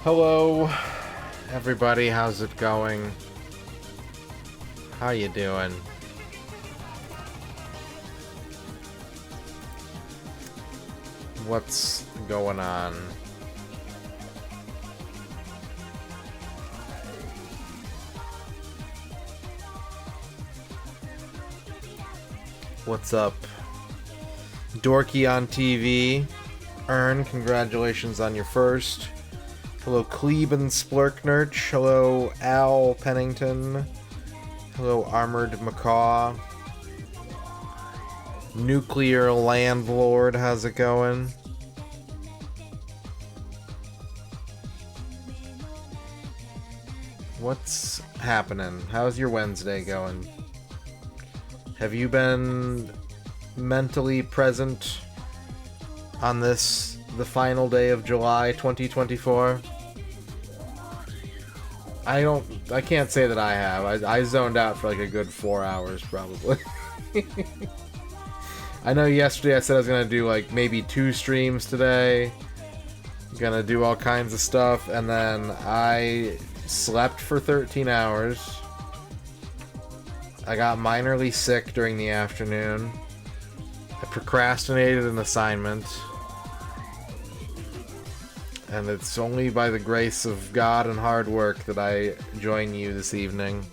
Hello, everybody. How's it going? How you doing? What's going on? What's up? Dorky on TV. Ern, congratulations on your first. Hello, Kleben Splurknurch. Hello, Al Pennington. Hello, Armored Macaw. Nuclear Landlord, how's it going? What's happening? How's your Wednesday going? Have you been mentally present on this, the final day of July 2024? I can't say that I have. I zoned out for like a good 4 hours probably. I know yesterday I said I was gonna do like maybe 2 streams today. Gonna do all kinds of stuff, and then I slept for 13 hours. I got minorly sick during the afternoon. I procrastinated an assignment. And it's only by the grace of God and hard work that I join you this evening.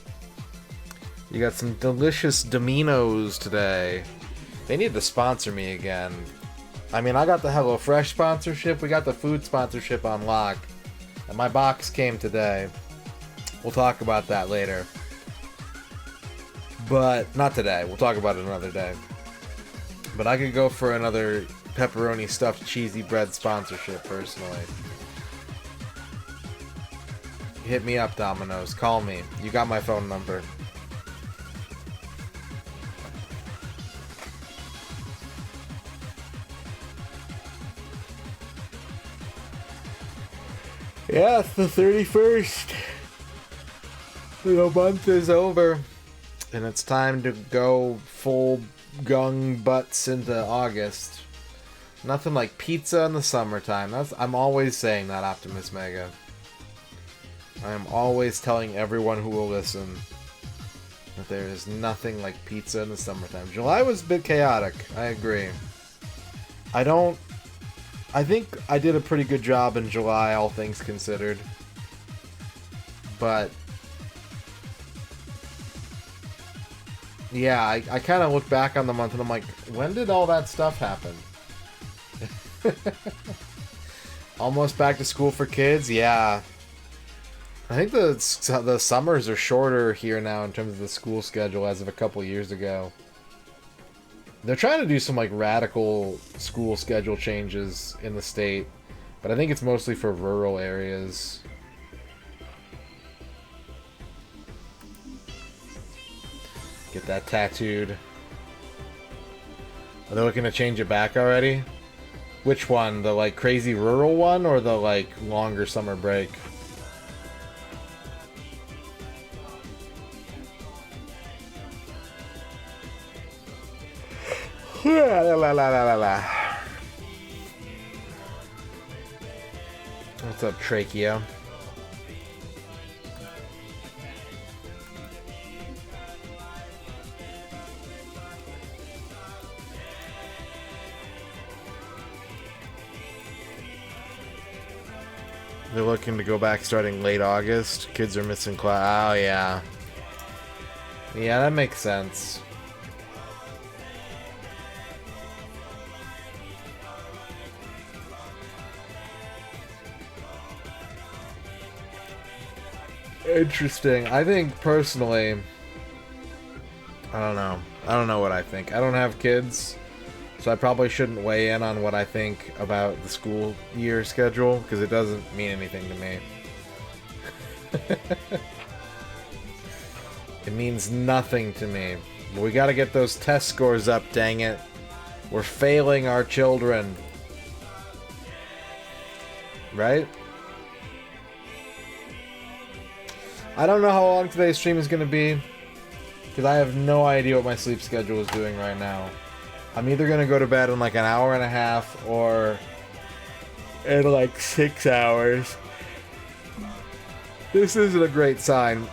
You got some delicious Domino's today. They need to sponsor me again. I mean, I got the HelloFresh sponsorship. We got the food sponsorship on lock. And my box came today. We'll talk about that later. But not today. We'll talk about it another day. But I could go for another pepperoni stuffed cheesy bread sponsorship personally. Hit me up, Domino's. Call me. You got my phone number. Yeah, it's the 31st. The month is over. And it's time to go full gung butts into August. Nothing like pizza in the summertime. I'm always saying that, Optimus Mega. I am always telling everyone who will listen that there is nothing like pizza in the summertime. July was a bit chaotic. I agree. I think I did a pretty good job in July, all things considered. But yeah, I kind of look back on the month and I'm like, when did all that stuff happen? Almost back to school for kids? Yeah. I think the summers are shorter here now in terms of the school schedule as of a couple years ago. They're trying to do some like radical school schedule changes in the state, but I think it's mostly for rural areas. Get that tattooed. Are they looking to change it back already? Which one? The like crazy rural one or the like longer summer break? La, la, la, la, la. What's up, Trachea? They're looking to go back starting late August. Kids are missing class. Oh, yeah. Yeah, that makes sense. Interesting. I think personally, I don't know. I don't know what I think. I don't have kids, so I probably shouldn't weigh in on what I think about the school year schedule, because it doesn't mean anything to me. It means nothing to me. But we gotta get those test scores up, dang it. We're failing our children. Right? I don't know how long today's stream is going to be, because I have no idea what my sleep schedule is doing right now. I'm either going to go to bed in like an hour and a half, or in like 6 hours. This isn't a great sign.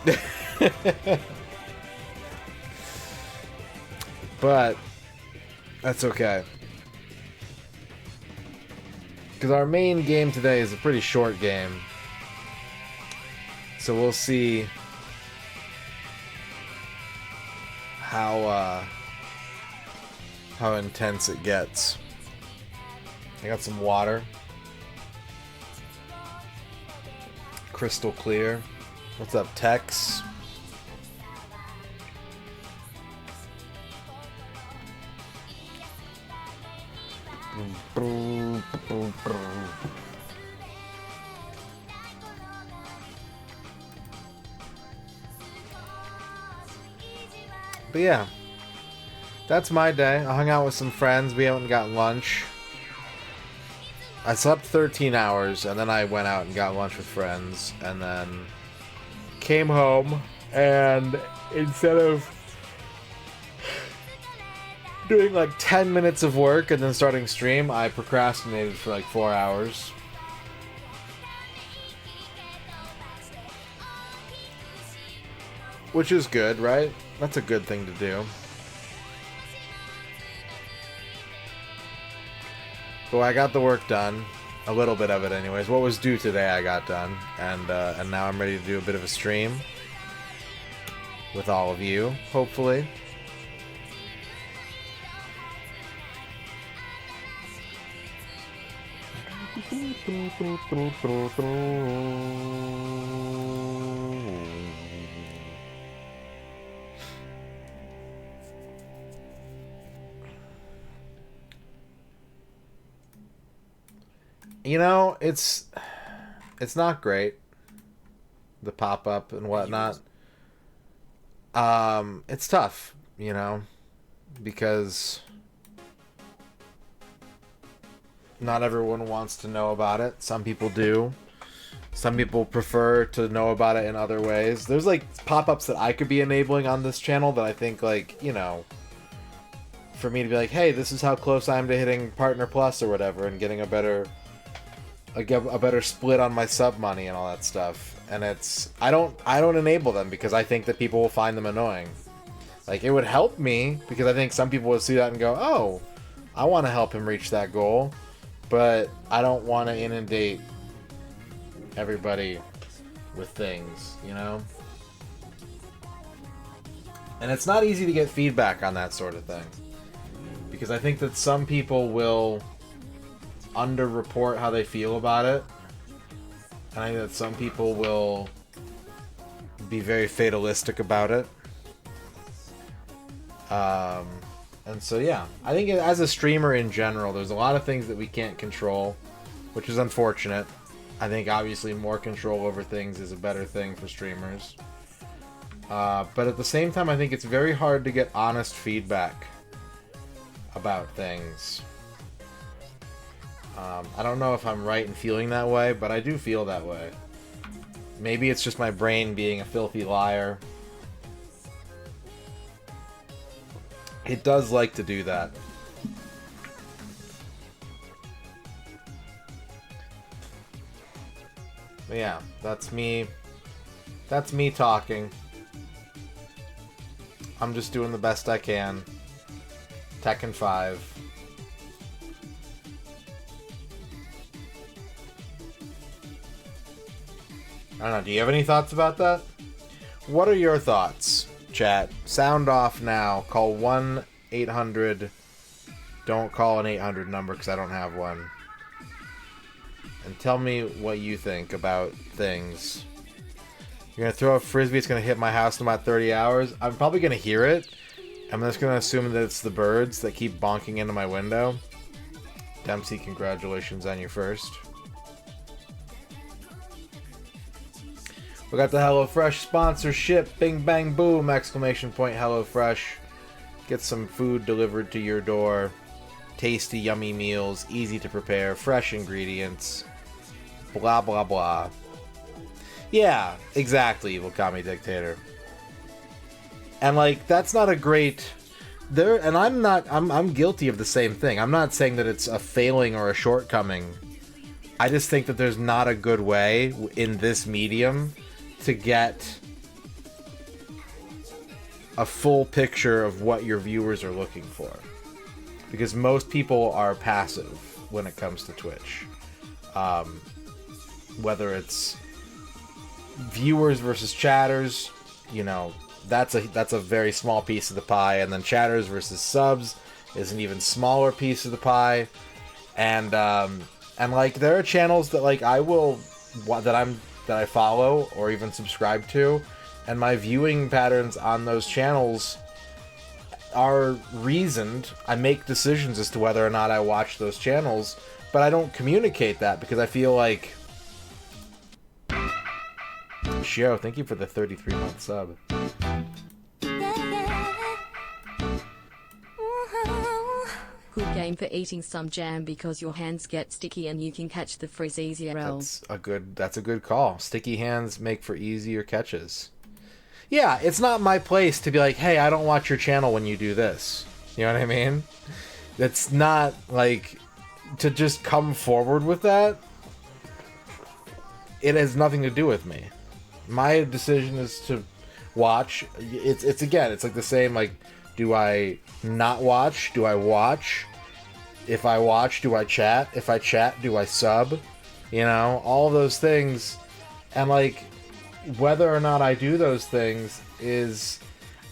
But that's okay. Because our main game today is a pretty short game. So we'll see how intense it gets. I got some water. Crystal clear. What's up, Tex? But yeah, that's my day. I hung out with some friends. We went and got lunch. I slept 13 hours, and then I went out and got lunch with friends, and then came home, and instead of doing like 10 minutes of work and then starting stream, I procrastinated for like 4 hours. Which is good, right? That's a good thing to do. But I got the work done. A little bit of it anyways. What was due today I got done. And now I'm ready to do a bit of a stream. With all of you, hopefully. You know, it's not great, the pop-up and whatnot. It's tough, you know, because not everyone wants to know about it. Some people do. Some people prefer to know about it in other ways. There's like pop-ups that I could be enabling on this channel that I think, like, you know, for me to be like, hey, this is how close I am to hitting Partner Plus or whatever and getting a better split on my sub money and all that stuff. And it's I don't enable them because I think that people will find them annoying. Like, it would help me because I think some people would see that and go, oh, I want to help him reach that goal, but I don't want to inundate everybody with things, you know? And it's not easy to get feedback on that sort of thing, because I think that some people will underreport how they feel about it. And I think that some people will be very fatalistic about it. And so, yeah. I think as a streamer in general, there's a lot of things that we can't control, which is unfortunate. I think, obviously, more control over things is a better thing for streamers. But at the same time, I think it's very hard to get honest feedback about things. I don't know if I'm right in feeling that way, but I do feel that way. Maybe it's just my brain being a filthy liar. It does like to do that. But yeah, that's me. That's me talking. I'm just doing the best I can. Tekken 5. I don't know, do you have any thoughts about that? What are your thoughts, chat? Sound off now. Call 1-800. Don't call an 800 number because I don't have one. And tell me what you think about things. You're going to throw a frisbee, it's going to hit my house in about 30 hours. I'm probably going to hear it. I'm just going to assume that it's the birds that keep bonking into my window. Dempsey, congratulations on your first. We got the HelloFresh sponsorship. Bing, bang, boom! Exclamation point, HelloFresh. Get some food delivered to your door. Tasty, yummy meals. Easy to prepare. Fresh ingredients. Blah, blah, blah. Yeah, exactly, Evil Kami Dictator. And, like, that's not a great... And I'm guilty of the same thing. I'm not saying that it's a failing or a shortcoming. I just think that there's not a good way in this medium to get a full picture of what your viewers are looking for. Because most people are passive when it comes to Twitch. Whether it's viewers versus chatters, you know, that's a very small piece of the pie, and then chatters versus subs is an even smaller piece of the pie. And like, there are channels that like that I follow or even subscribe to, and my viewing patterns on those channels are reasoned. I make decisions as to whether or not I watch those channels, but I don't communicate that because I feel like... Shio, thank you for the 33-month sub. Good game for eating some jam because your hands get sticky and you can catch the frizz easier. That's a good call. Sticky hands make for easier catches. Yeah, it's not my place to be like, hey, I don't watch your channel when you do this. You know what I mean? It's not like to just come forward with that. It has nothing to do with me. My decision is to watch. It's again, it's like the same, like, do I not watch? Do I watch? If I watch, do I chat? If I chat, do I sub? You know, all of those things. And, like, whether or not I do those things is...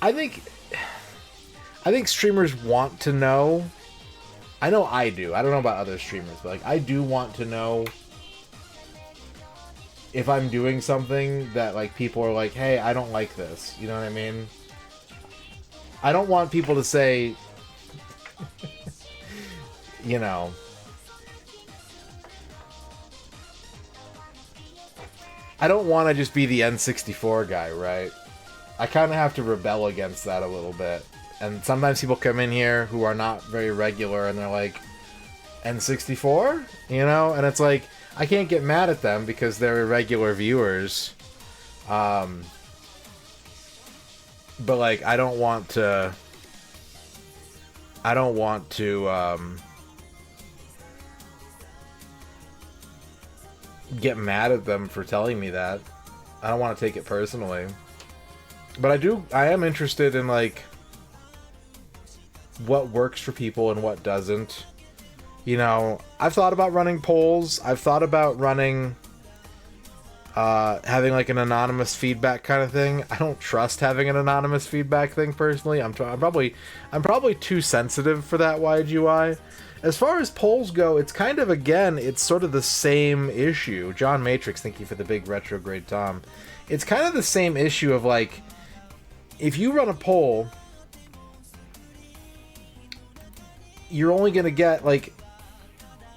I think streamers want to know. I know I do. I don't know about other streamers, but, like, I do want to know if I'm doing something that, like, people are like, hey, I don't like this. You know what I mean? I don't want people to say, you know, I don't want to just be the N64 guy, right? I kind of have to rebel against that a little bit. And sometimes people come in here who are not very regular and they're like, N64? You know? And it's like, I can't get mad at them because they're irregular viewers. But, like, I don't want to get mad at them for telling me that. I don't want to take it personally. But I am interested in, like, what works for people and what doesn't. You know, I've thought about running polls. I've thought about running... having like an anonymous feedback kind of thing. I don't trust having an anonymous feedback thing personally. I'm probably too sensitive for that, YGY. As far as polls go, it's kind of, again, it's sort of the same issue. John Matrix, thank you for the big retrograde Tom. It's kind of the same issue of, like, if you run a poll, you're only going to get, like,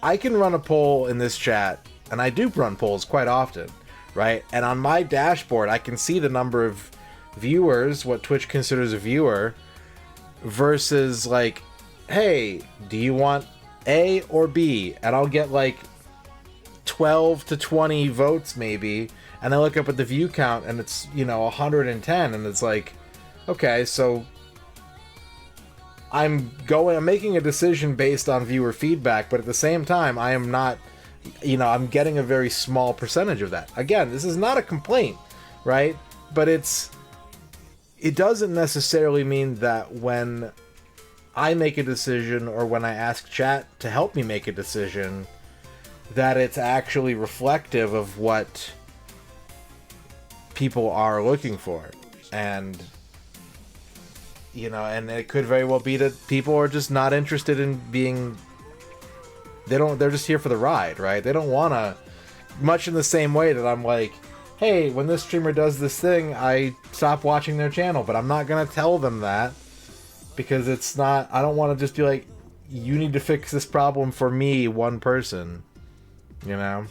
I can run a poll in this chat, and I do run polls quite often, right? And on my dashboard, I can see the number of viewers, what Twitch considers a viewer, versus, like, hey, do you want A or B? And I'll get like 12 to 20 votes maybe, and I look up at the view count and it's, you know, 110, and it's like, okay, so I'm making a decision based on viewer feedback, but at the same time I am not, you know, I'm getting a very small percentage of that. Again, this is not a complaint, right? But it doesn't necessarily mean that when I make a decision or when I ask chat to help me make a decision that it's actually reflective of what people are looking for. And, you know, and it could very well be that people are just not interested in being, they're just here for the ride, right? They don't want to, much in the same way that I'm like, hey, when this streamer does this thing, I stop watching their channel, but I'm not going to tell them that. Because it's not, I don't want to just be like, you need to fix this problem for me, one person. You know?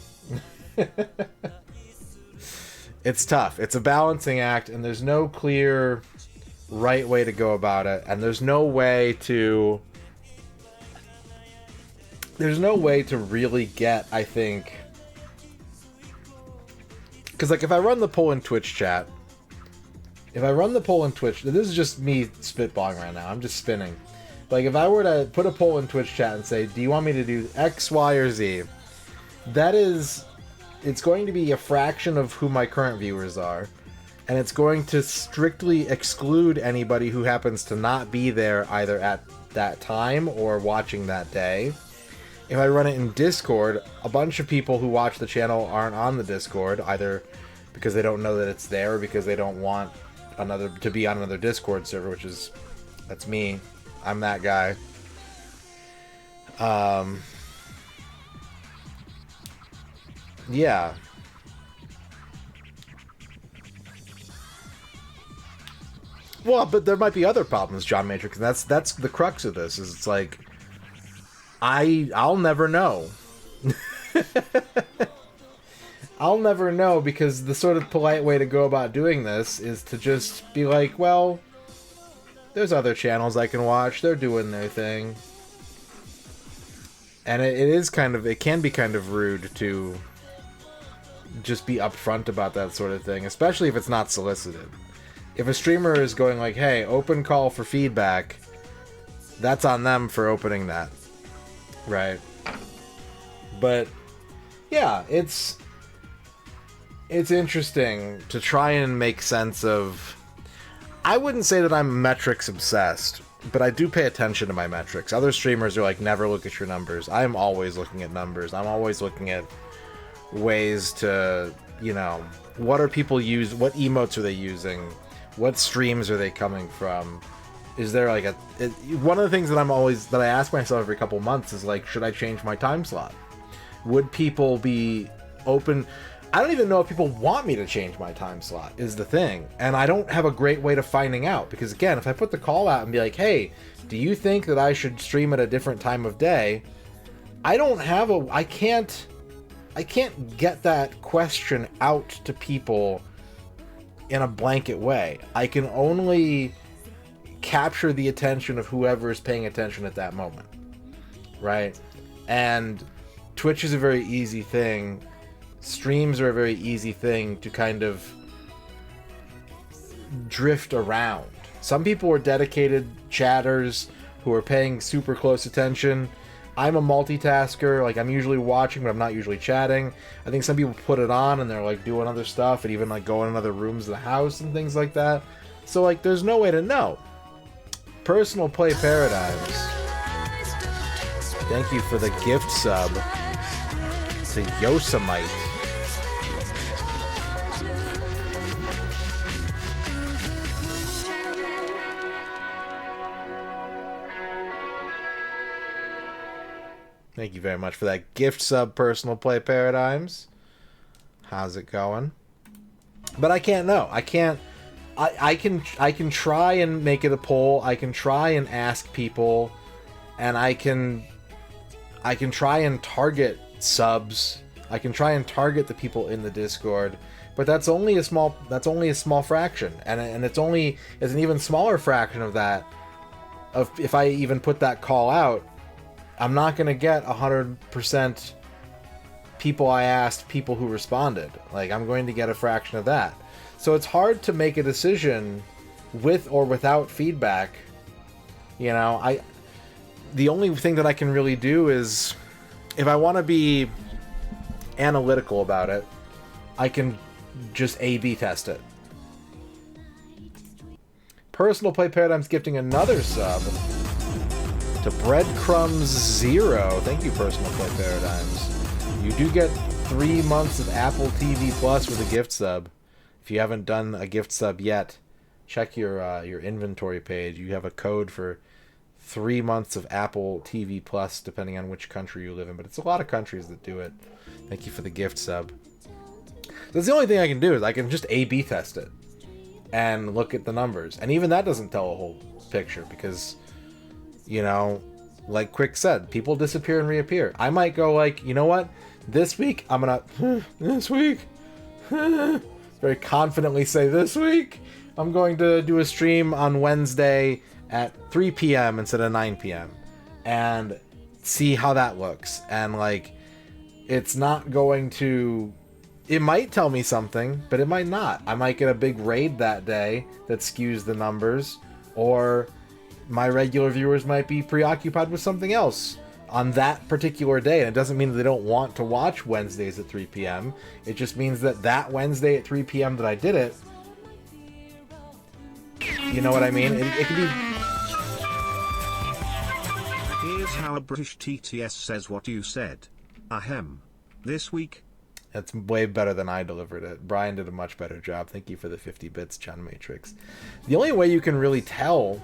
It's tough. It's a balancing act, and there's no clear right way to go about it. And there's no way to really get, I think. Because, like, if I run the poll in Twitch chat, this is just me spitballing right now, I'm just spinning. Like, if I were to put a poll in Twitch chat and say, do you want me to do X, Y, or Z? It's going to be a fraction of who my current viewers are. And it's going to strictly exclude anybody who happens to not be there either at that time or watching that day. If I run it in Discord, a bunch of people who watch the channel aren't on the Discord, either because they don't know that it's there or because they don't want to be on another Discord server, that's me. I'm that guy. Yeah. Well, but there might be other problems, John Matrix, and that's the crux of this, is it's like, I'll never know. I'll never know, because the sort of polite way to go about doing this is to just be like, well, there's other channels I can watch. They're doing their thing. And it can be kind of rude to just be upfront about that sort of thing, especially if it's not solicited. If a streamer is going like, hey, open call for feedback, that's on them for opening that. Right. But, yeah, it's interesting to try and make sense of... I wouldn't say that I'm metrics obsessed, but I do pay attention to my metrics. Other streamers are like, never look at your numbers. I'm always looking at numbers. I'm always looking at ways to, you know, what are people what emotes are they using? What streams are they coming from? Is there like one of the things that I ask myself every couple months is like, should I change my time slot? Would people be open? I don't even know if people want me to change my time slot, is the thing. And I don't have a great way to finding out, because again, if I put the call out and be like, hey, do you think that I should stream at a different time of day? I can't get that question out to people in a blanket way. I can only capture the attention of whoever is paying attention at that moment. Right? And Twitch is a very easy thing. Streams are a very easy thing to kind of drift around. Some people are dedicated chatters who are paying super close attention. I'm a multitasker, like I'm usually watching, but I'm not usually chatting. I think some people put it on and they're like doing other stuff and even like going in other rooms of the house and things like that. So like there's no way to know. Personal Play Paradigms, thank you for the gift sub to Yosemite. Thank you very much for that gift sub, Personal Play Paradigms. How's it going? But I can't know. I can't. I can try and make it a poll. I can try and ask people, and I can try and target subs. I can try and target the people in the Discord, but that's only a small fraction, and it's an even smaller fraction of that. Of if I even put that call out, I'm not gonna get 100% people I asked, people who responded. Like, I'm going to get a fraction of that. So it's hard to make a decision with or without feedback. You know, the only thing that I can really do is, if I want to be analytical about it, I can just A/B test it. Personal Play Paradigm's gifting another sub to Breadcrumbs 0. Thank you, Personal Play Paradigms. You do get 3 months of Apple TV Plus with a gift sub. If you haven't done a gift sub yet, check your inventory page. You have a code for 3 months of Apple TV Plus, depending on which country you live in. But it's a lot of countries that do it. Thank you for the gift sub. That's the only thing I can do, is I can just A/B test it and look at the numbers. And even that doesn't tell a whole picture, because, you know, like Quick said, people disappear and reappear. I might go like, you know what? This week, I'm gonna... this week... very confidently say this week, I'm going to do a stream on Wednesday at 3 p.m. instead of 9 p.m. and see how that looks. And, like, it's not going to... It might tell me something, but it might not. I might get a big raid that day that skews the numbers, or my regular viewers might be preoccupied with something else on that particular day. And it doesn't mean that they don't want to watch Wednesdays at 3 p.m. It just means that that Wednesday at 3 p.m. that I did it, you know what I mean? It could be... Here's how a British TTS says what you said. Ahem. This week. That's way better than I delivered it. Brian did a much better job. Thank you for the 50 bits, John Matrix. The only way you can really tell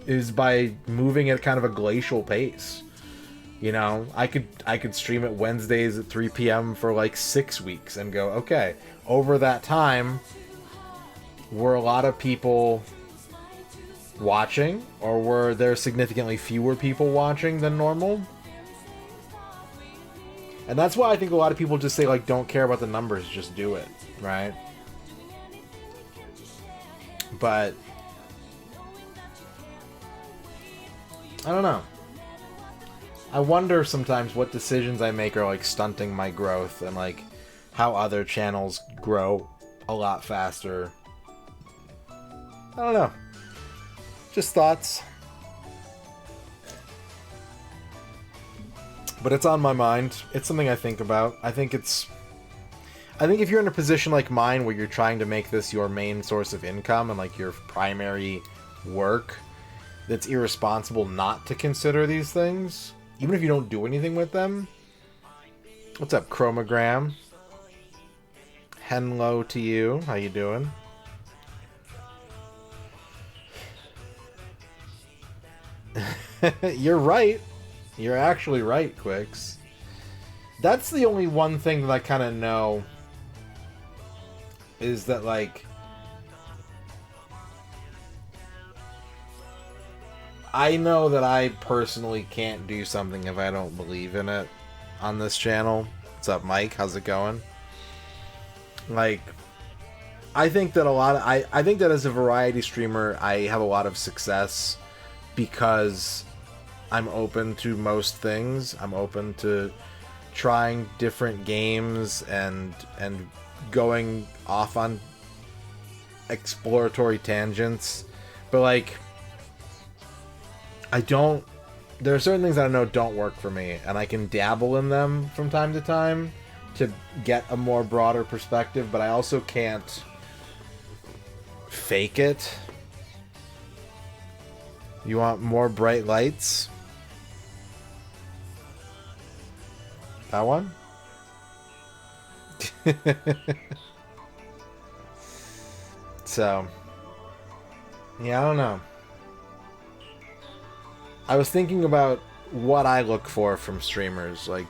is by moving at kind of a glacial pace. You know, I could stream it Wednesdays at 3 p.m. for like 6 weeks and go, okay, over that time, were a lot of people watching, or were there significantly fewer people watching than normal? And that's why I think a lot of people just say, like, don't care about the numbers, just do it, right? But I don't know. I wonder sometimes what decisions I make are, like, stunting my growth, and, like, how other channels grow a lot faster. I don't know. Just thoughts. But it's on my mind. It's something I think about. I think if you're in a position like mine where you're trying to make this your main source of income and, like, your primary work, it's irresponsible not to consider these things, even if you don't do anything with them. What's up, Chromogram? Hello to you. How you doing? You're right. You're actually right, Quicks. That's the only one thing that I kind of know, is that, like, I know that I personally can't do something if I don't believe in it on this channel. What's up, Mike? How's it going? Like, I think that I think that as a variety streamer, I have a lot of success because I'm open to most things. I'm open to trying different games and going off on exploratory tangents. But, like, there are certain things that I know don't work for me, and I can dabble in them from time to time to get a more broader perspective, but I also can't fake it. You want more bright lights? That one? So, yeah, I don't know. I was thinking about what I look for from streamers. Like,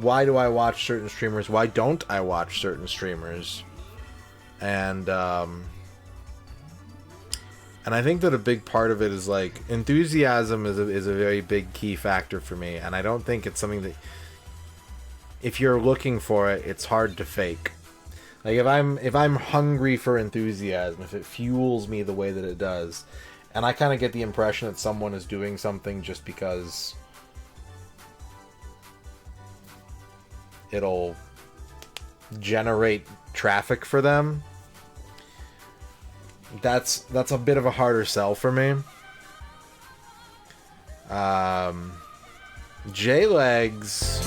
why do I watch certain streamers? Why don't I watch certain streamers? And I think that a big part of it is, like, enthusiasm is a very big key factor for me. And I don't think it's something that, if you're looking for it, it's hard to fake. Like, if I'm hungry for enthusiasm, if it fuels me the way that it does, and I kind of get the impression that someone is doing something just because it'll generate traffic for them, that's a bit of a harder sell for me. J-Legs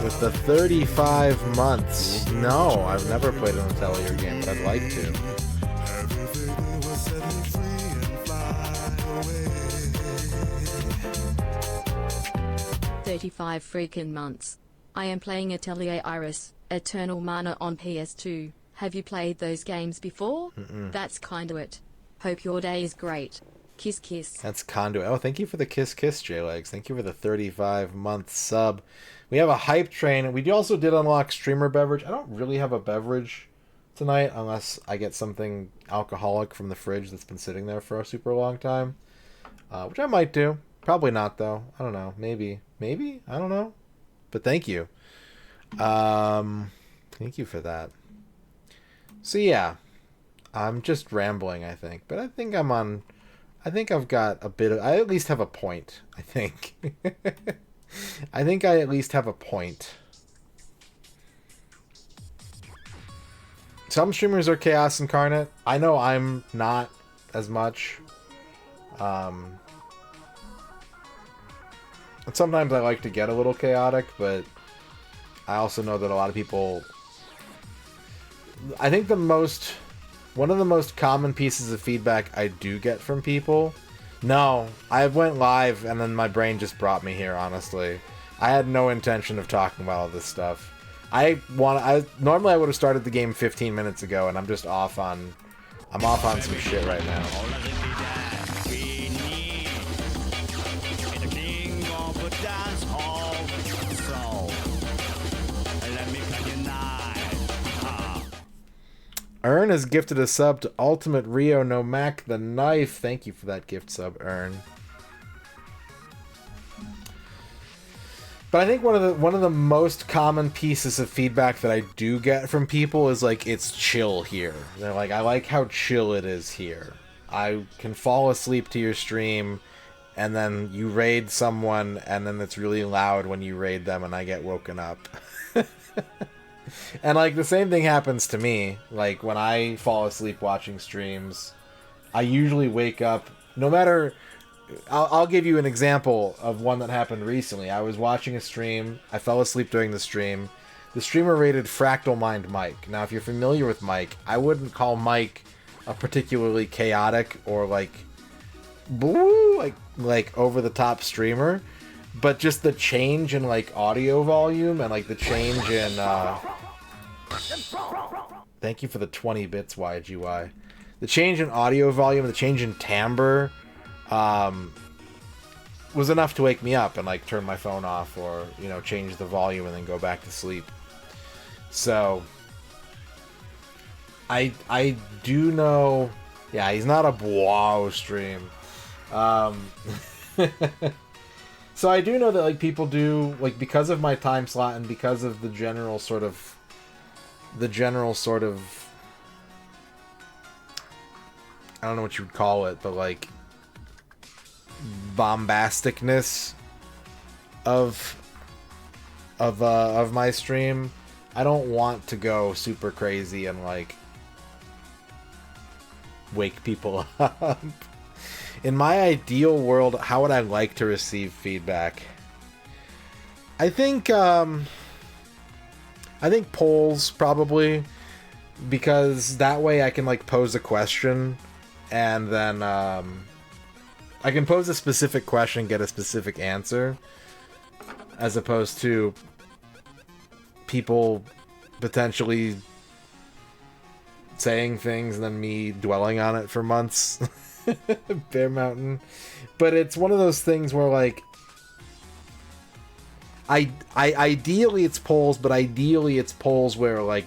with the 35 months. No, I've never played an Atelier game, but I'd like to. "35 freaking months. I am playing Atelier Iris, Eternal Mana on PS2. Have you played those games before? That's Conduit. Hope your day is great. Kiss kiss." That's Conduit. Oh, thank you for the kiss kiss, J-Legs. Thank you for the 35-month sub. We have a hype train. We also did unlock streamer beverage. I don't really have a beverage tonight unless I get something alcoholic from the fridge that's been sitting there for a super long time. Which I might do. Probably not, though. I don't know. Maybe. Maybe? I don't know. But thank you. Thank you for that. So yeah. I'm just rambling, I think. But I think I've got a bit of... I at least have a point, I think. I think I at least have a point. Some streamers are chaos incarnate. I know I'm not as much. And sometimes I like to get a little chaotic, but I also know that a lot of people... I think one of the most common pieces of feedback I do get from people... No, I went live and then my brain just brought me here, honestly. I had no intention of talking about all this stuff. Normally I would have started the game 15 minutes ago, and I'm off on some shit right now. Ern has gifted a sub to Ultimate Rio No Mac the Knife. Thank you for that gift sub, Ern. But I think one of the most common pieces of feedback that I do get from people is like, it's chill here. They're like, I like how chill it is here. I can fall asleep to your stream, and then you raid someone, and then it's really loud when you raid them, and I get woken up. And like the same thing happens to me. Like when I fall asleep watching streams, I usually wake up. No matter, I'll give you an example of one that happened recently. I was watching a stream. I fell asleep during the stream. The streamer rated Fractal Mind Mike. Now, if you're familiar with Mike, I wouldn't call Mike a particularly chaotic or like over the top streamer. But just the change in, like, audio volume and, like, the change in, Thank you for the 20 bits, YGY. The change in audio volume, the change in timbre, was enough to wake me up and, like, turn my phone off or, you know, change the volume and then go back to sleep. So, I do know... Yeah, he's not a wow stream. So I do know that, like, people do, like, because of my time slot and because of the general sort of, I don't know what you would call it, but, like, bombasticness of my stream, I don't want to go super crazy and, like, wake people up. In my ideal world, how would I like to receive feedback? I think polls, probably, because that way I can, like, pose a question, and then, I can pose a specific question, get a specific answer, as opposed to people potentially saying things and then me dwelling on it for months. Bear Mountain. But it's one of those things where, like, I ideally it's polls, but ideally it's polls where, like,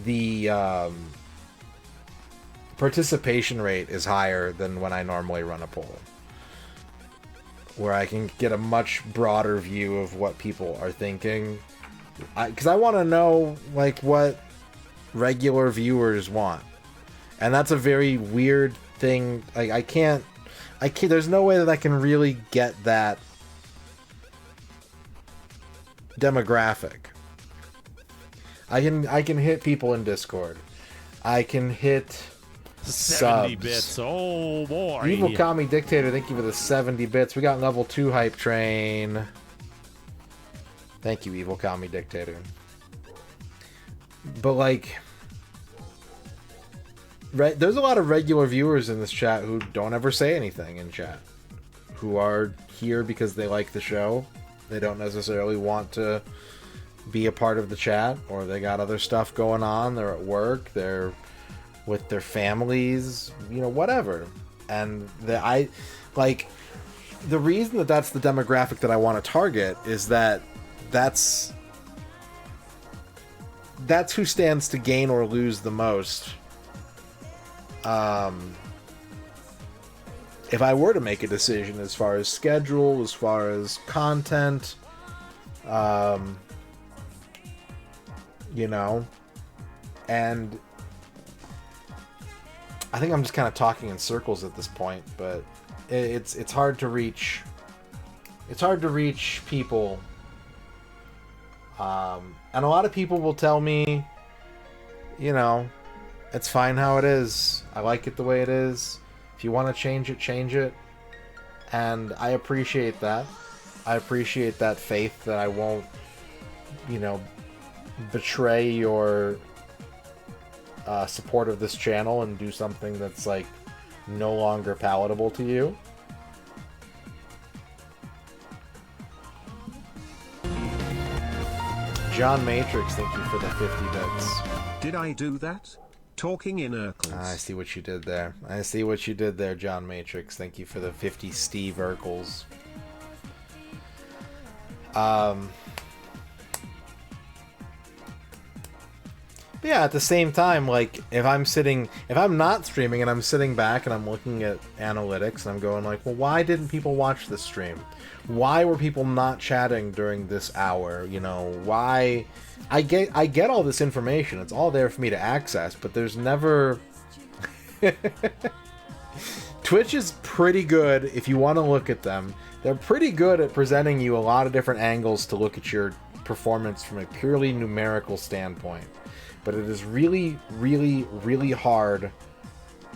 the participation rate is higher than when I normally run a poll, where I can get a much broader view of what people are thinking, because I want to know, like, what regular viewers want, and that's a very weird thing. Like, I can't there's no way that I can really get that demographic. I can hit people in Discord. I can hit 70 subs. bits. Oh boy. Evil Kami Dictator, thank you for the 70 bits. We got level 2 hype train. Thank you, Evil Kami Dictator. But, like, there's a lot of regular viewers in this chat who don't ever say anything in chat, who are here because they like the show. They don't necessarily want to be a part of the chat, or they got other stuff going on. They're at work, they're with their families, you know, whatever. And the reason that that's the demographic that I want to target is that that's who stands to gain or lose the most. If I were to make a decision as far as schedule, as far as content, you know, and I think I'm just kind of talking in circles at this point, but it's hard to reach. It's hard to reach people, and a lot of people will tell me, you know, it's fine how it is. I like it the way it is. If you want to change it, change it. And I appreciate that. I appreciate that faith that I won't, you know, betray your support of this channel and do something that's, like, no longer palatable to you. John Matrix, thank you for the 50 bits. Did I do that? Talking in Urkels. I see what you did there. I see what you did there, John Matrix. Thank you for the 50 Steve Urkels. But yeah, at the same time, like, if I'm not streaming and I'm sitting back and I'm looking at analytics and I'm going like, well, why didn't people watch this stream? Why were people not chatting during this hour? You know, why? I get all this information. It's all there for me to access, but there's never... Twitch is pretty good if you want to look at them. They're pretty good at presenting you a lot of different angles to look at your performance from a purely numerical standpoint. But it is really, really, really hard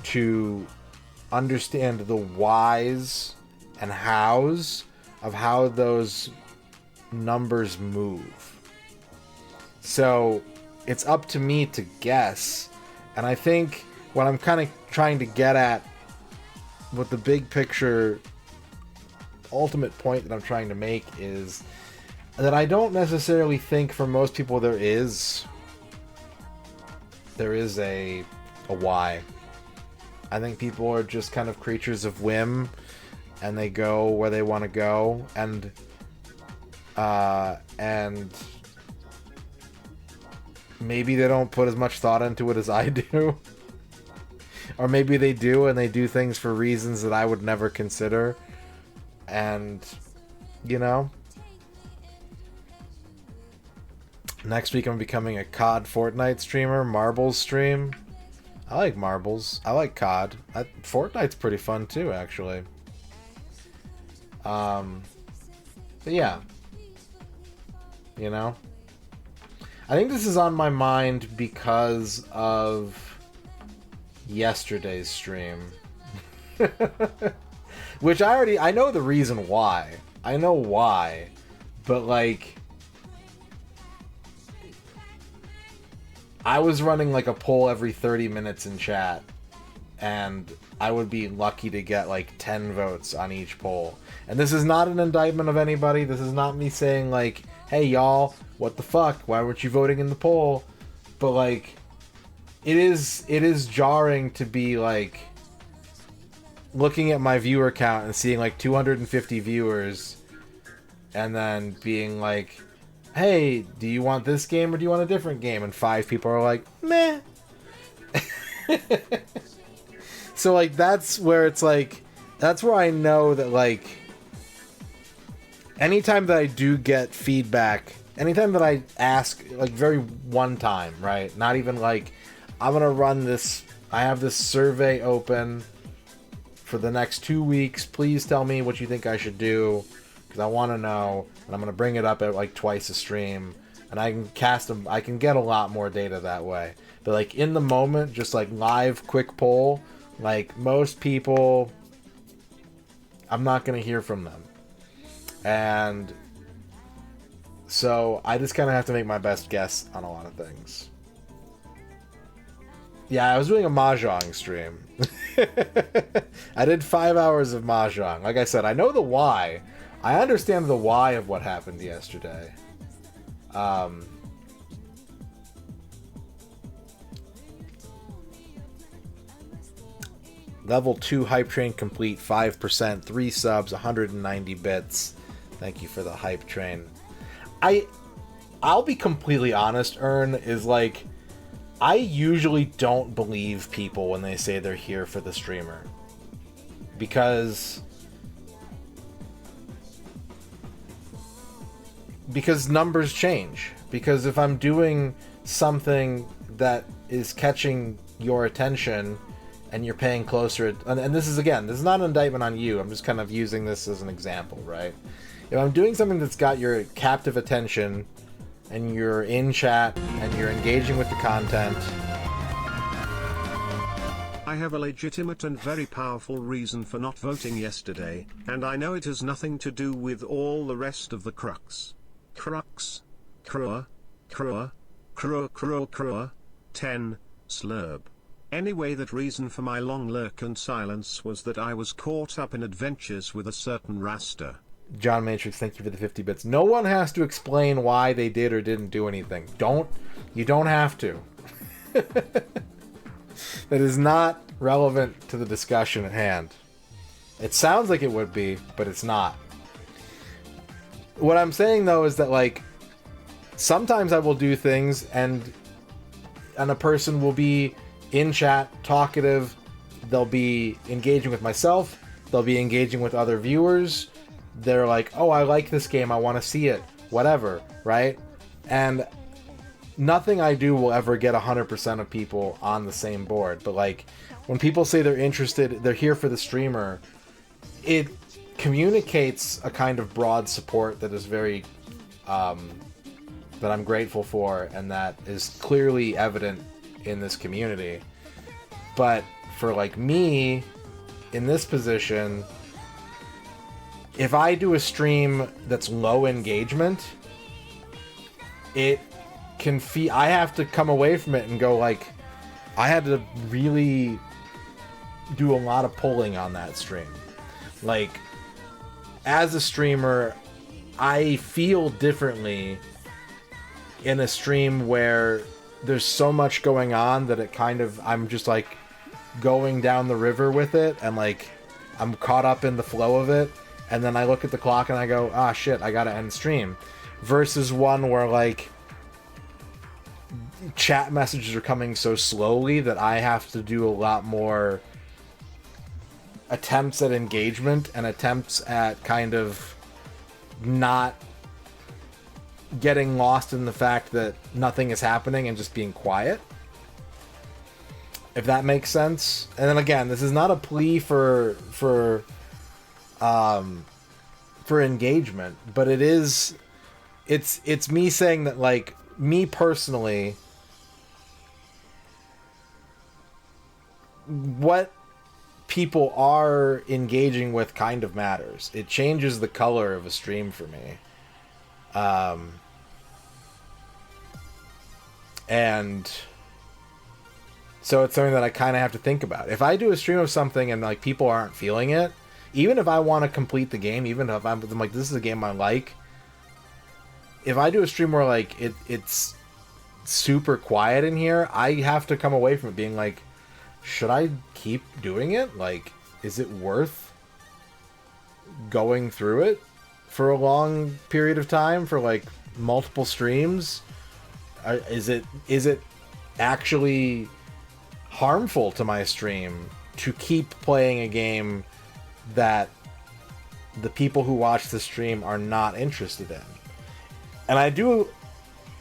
to understand the whys and hows of how those numbers move. So it's up to me to guess. And I think what I'm kind of trying to get at with the big picture ultimate point that I'm trying to make is that I don't necessarily think for most people there is a why. I think people are just kind of creatures of whim, and they go where they want to go, and maybe they don't put as much thought into it as I do. Or maybe they do, and they do things for reasons that I would never consider. And, you know, next week I'm becoming a COD Fortnite streamer, Marbles stream. I like Marbles. I like COD. Fortnite's pretty fun too, actually. But yeah. You know? I think this is on my mind because of yesterday's stream. Which I know the reason why. I know why. But, like, I was running, like, a poll every 30 minutes in chat, and I would be lucky to get, like, 10 votes on each poll. And this is not an indictment of anybody. This is not me saying, like, hey, y'all, what the fuck? Why weren't you voting in the poll? But, like, it is jarring to be, like, looking at my viewer count and seeing like 250 viewers and then being like, hey, do you want this game or do you want a different game? And 5 people are like, meh. So like that's where it's like, that's where I know that like anytime that I do get feedback, anytime that I ask, like very one time, right? Not even like, I'm gonna run this, I have this survey open for the next 2 weeks. Please tell me what you think I should do, because I want to know, and I'm gonna bring it up at like twice a stream, and I can cast them. I can get a lot more data that way. But like in the moment, just like live quick poll, like most people, I'm not gonna hear from them, and so I just kind of have to make my best guess on a lot of things. Yeah, I was doing a Mahjong stream. I did 5 hours of Mahjong. Like I said, I know the why. I understand the why of what happened yesterday. Level 2 hype train complete, 5%, 3 subs, 190 bits. Thank you for the hype train. I'll be completely honest, Ern, is like, I usually don't believe people when they say they're here for the streamer. Because numbers change. Because if I'm doing something that is catching your attention and you're paying closer, and this is, again, this is not an indictment on you, I'm just kind of using this as an example, right? If I'm doing something that's got your captive attention and you're in chat and you're engaging with the content, I have a legitimate and very powerful reason for not voting yesterday, and I know it has nothing to do with all the rest of the crux. Crux. Crua. Crua. Crua crua crua. 10. Slurb. Anyway, that reason for my long lurk and silence was that I was caught up in adventures with a certain Rasta. John Matrix, thank you for the 50 bits. No one has to explain why they did or didn't do anything. You don't have to. That is not relevant to the discussion at hand. It sounds like it would be, but it's not. What I'm saying though is that like sometimes I will do things and a person will be in chat, talkative, they'll be engaging with myself, they'll be engaging with other viewers. They're like, oh, I like this game, I want to see it, whatever, right? And nothing I do will ever get 100% of people on the same board. But like, when people say they're interested, they're here for the streamer, it communicates a kind of broad support that is very, that I'm grateful for, and that is clearly evident in this community. But for like me, in this position, if I do a stream that's low engagement, it can I have to come away from it and go like, I had to really do a lot of pulling on that stream. Like, as a streamer, I feel differently in a stream where there's so much going on that it kind of, I'm just like going down the river with it, and like I'm caught up in the flow of it, and then I look at the clock and I go, ah shit, I gotta end stream. Versus one where like chat messages are coming so slowly that I have to do a lot more attempts at engagement and attempts at kind of not getting lost in the fact that nothing is happening and just being quiet. If that makes sense. And then again, this is not a plea for engagement, but it's me saying that, like, me personally, what people are engaging with kind of matters. It changes the color of a stream for me. And so it's something that I kind of have to think about. If I do a stream of something and like people aren't feeling it, even if I want to complete the game, even if I'm like, this is a game I like, if I do a stream where like it's super quiet in here, I have to come away from it being like, should I keep doing it? Like, is it worth going through it for a long period of time, for like multiple streams? Is it actually harmful to my stream to keep playing a game that the people who watch the stream are not interested in? And I do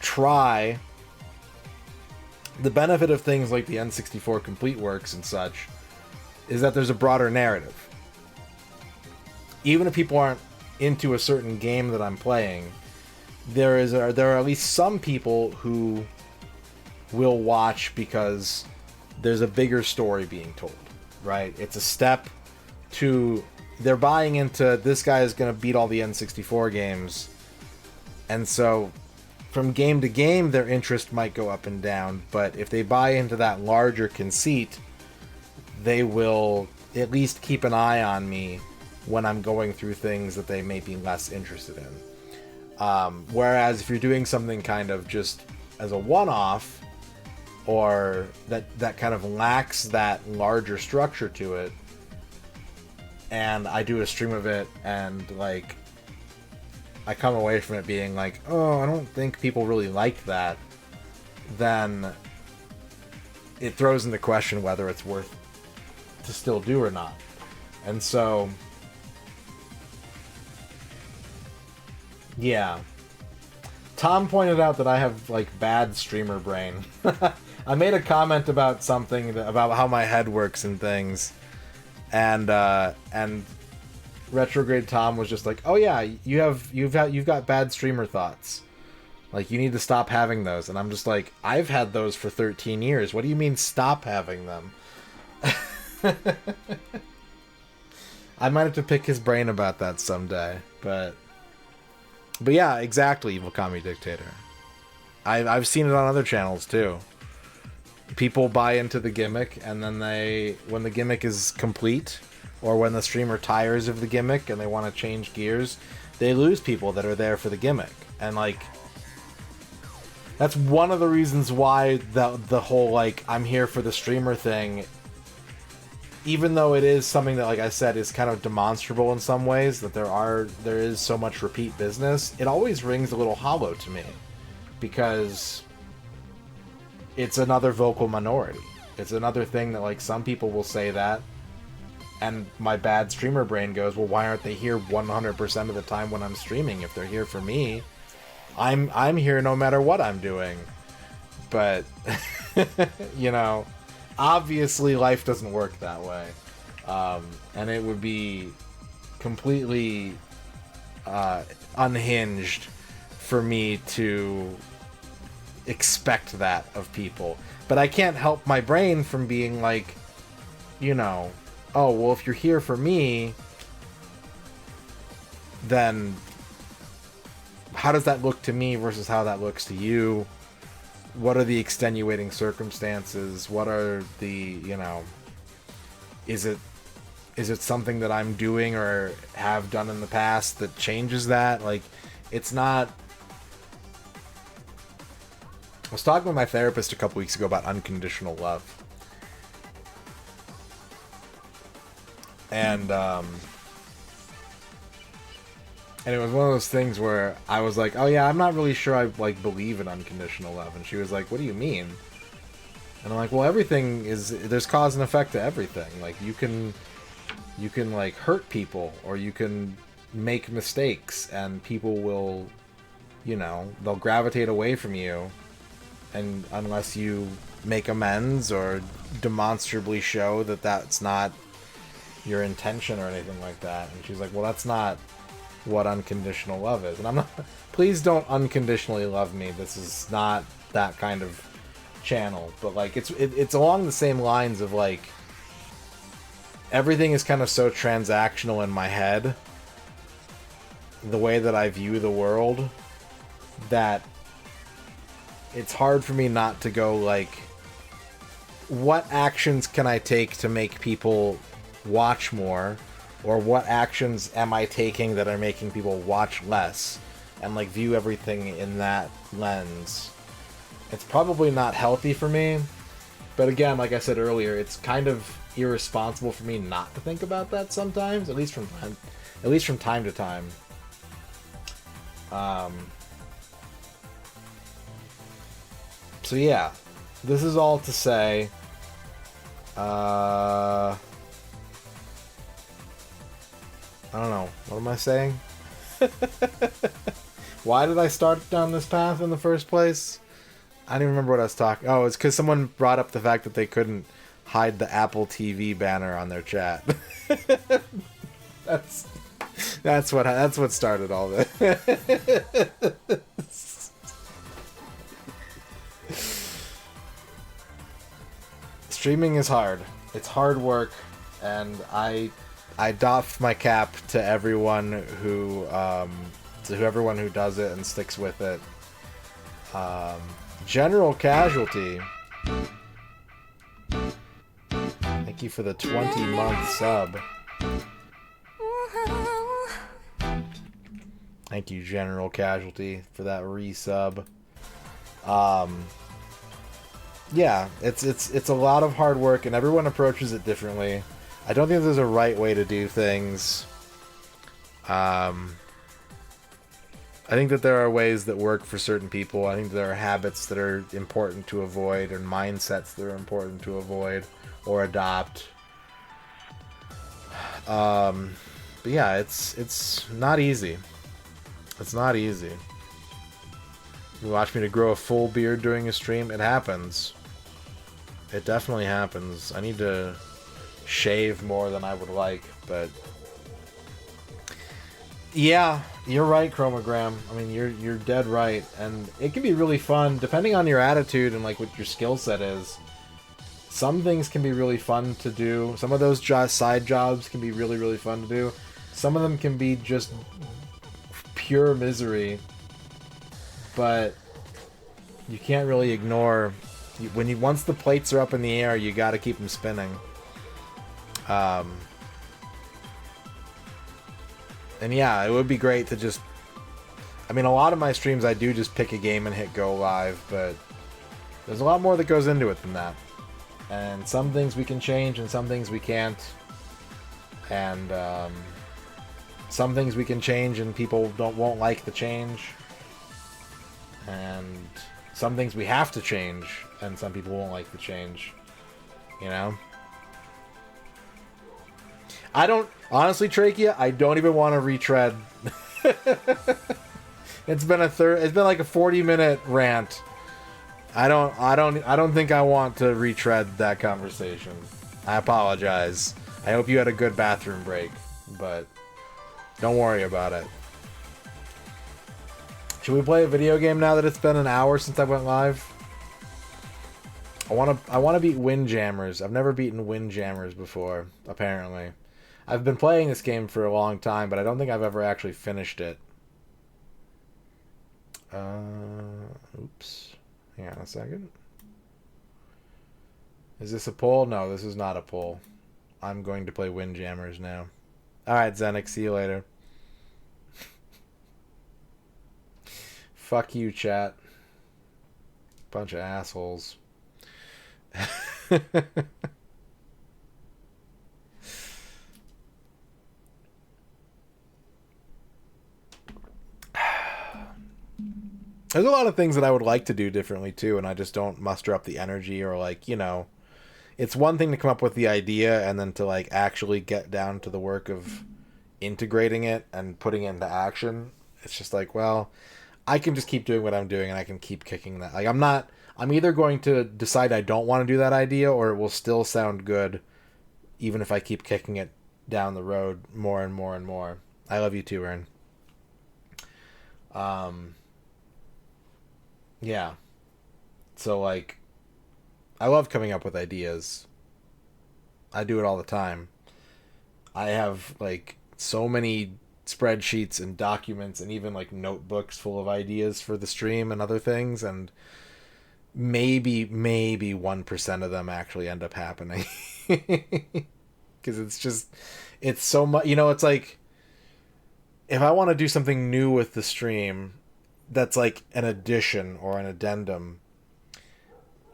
try. The benefit of things like the N64 Complete Works and such is that there's a broader narrative. Even if people aren't into a certain game that I'm playing, there are at least some people who will watch because there's a bigger story being told, right? It's a step to... They're buying into, this guy is going to beat all the N64 games, and so from game to game, their interest might go up and down, but if they buy into that larger conceit, they will at least keep an eye on me when I'm going through things that they may be less interested in. Whereas if you're doing something kind of just as a one-off, or that kind of lacks that larger structure to it, and I do a stream of it, and like I come away from it being like, oh, I don't think people really like that, then it throws into question whether it's worth to still do or not. And so, yeah. Tom pointed out that I have like bad streamer brain. I made a comment about something about how my head works and things, and Retrograde Tom was just like, "Oh yeah, you've got bad streamer thoughts. Like you need to stop having those." And I'm just like, "I've had those for 13 years. What do you mean stop having them?" I might have to pick his brain about that someday, but yeah, exactly, Evil Kami Dictator. I've seen it on other channels too. People buy into the gimmick, and then when the gimmick is complete, or when the streamer tires of the gimmick and they want to change gears, they lose people that are there for the gimmick. And like, that's one of the reasons why the whole like I'm here for the streamer thing, even though it is something that, like I said, is kind of demonstrable in some ways, that there is so much repeat business, it always rings a little hollow to me, because it's another vocal minority. It's another thing that like some people will say that, and my bad streamer brain goes, well, why aren't they here 100% of the time when I'm streaming? If they're here for me, I'm here no matter what I'm doing. But you know, obviously life doesn't work that way, and it would be completely unhinged for me to expect that of people. But I can't help my brain from being like, you know, oh, well, if you're here for me, then how does that look to me versus how that looks to you? What are the extenuating circumstances? What are the, you know, is it something that I'm doing or have done in the past that changes that? Like, it's not... I was talking with my therapist a couple weeks ago about unconditional love. And it was one of those things where I was like, oh yeah, I'm not really sure I like believe in unconditional love. And she was like, what do you mean? And I'm like, well, everything is, there's cause and effect to everything. Like you can like hurt people, or you can make mistakes, and people will, you know, they'll gravitate away from you, and unless you make amends or demonstrably show that that's not your intention or anything like that. And she's like, well, that's not what unconditional love is. And I'm not, please don't unconditionally love me. This is not that kind of channel. But like, it's along the same lines of like, everything is kind of so transactional in my head, the way that I view the world, that it's hard for me not to go like, what actions can I take to make people watch more, or what actions am I taking that are making people watch less, and like view everything in that lens. It's probably not healthy for me, But again, like I said earlier, it's kind of irresponsible for me not to think about that sometimes, at least from time to time. So yeah, this is all to say, I don't know. What am I saying? Why did I start down this path in the first place? I don't even remember what I was talking. Oh, it's because someone brought up the fact that they couldn't hide the Apple TV banner on their chat. That's what started all this. Streaming is hard. It's hard work, and I doff my cap to everyone who does it and sticks with it. General Casualty, thank you for the 20-month sub. Thank you, General Casualty, for that resub. Yeah, it's a lot of hard work, and everyone approaches it differently. I don't think there's a right way to do things. I think that there are ways that work for certain people. I think there are habits that are important to avoid, and mindsets that are important to avoid or adopt. But yeah, it's not easy. It's not easy. You watch me to grow a full beard during a stream? It happens. It definitely happens. I need to shave more than I would like, but yeah, you're right, Chromogram. I mean, you're dead right, and it can be really fun depending on your attitude and like what your skill set is. Some things can be really fun to do. Some of those side jobs can be really, really fun to do. Some of them can be just pure misery, but you can't really ignore once the plates are up in the air, you got to keep them spinning. And yeah, it would be great to just... I mean, a lot of my streams I do just pick a game and hit go live, but there's a lot more that goes into it than that. And some things we can change and some things we can't. And some things we can change and people won't like the change. And some things we have to change and some people won't like the change. You know? I don't... Honestly, Trachea, I don't even want to retread. It's been like a 40-minute rant. I don't think I want to retread that conversation. I apologize. I hope you had a good bathroom break, but don't worry about it. Should we play a video game now that it's been an hour since I went live? I want to beat Windjammers. I've never beaten Windjammers before, apparently. I've been playing this game for a long time, but I don't think I've ever actually finished it. Oops. Hang on a second. Is this a poll? No, this is not a poll. I'm going to play Windjammers now. Alright, Zenix, see you later. Fuck you, chat. Bunch of assholes. There's a lot of things that I would like to do differently too, and I just don't muster up the energy, or like, you know, it's one thing to come up with the idea and then to like actually get down to the work of integrating it and putting it into action. It's just like, well, I can just keep doing what I'm doing and I can keep kicking that. Like, I'm either going to decide I don't want to do that idea, or it will still sound good even if I keep kicking it down the road more and more and more. I love you too, Ern. Yeah. So, like, I love coming up with ideas. I do it all the time. I have, like, so many spreadsheets and documents and even, like, notebooks full of ideas for the stream and other things, and maybe 1% of them actually end up happening. Because it's so much, you know, it's like, if I want to do something new with the stream that's like an addition or an addendum,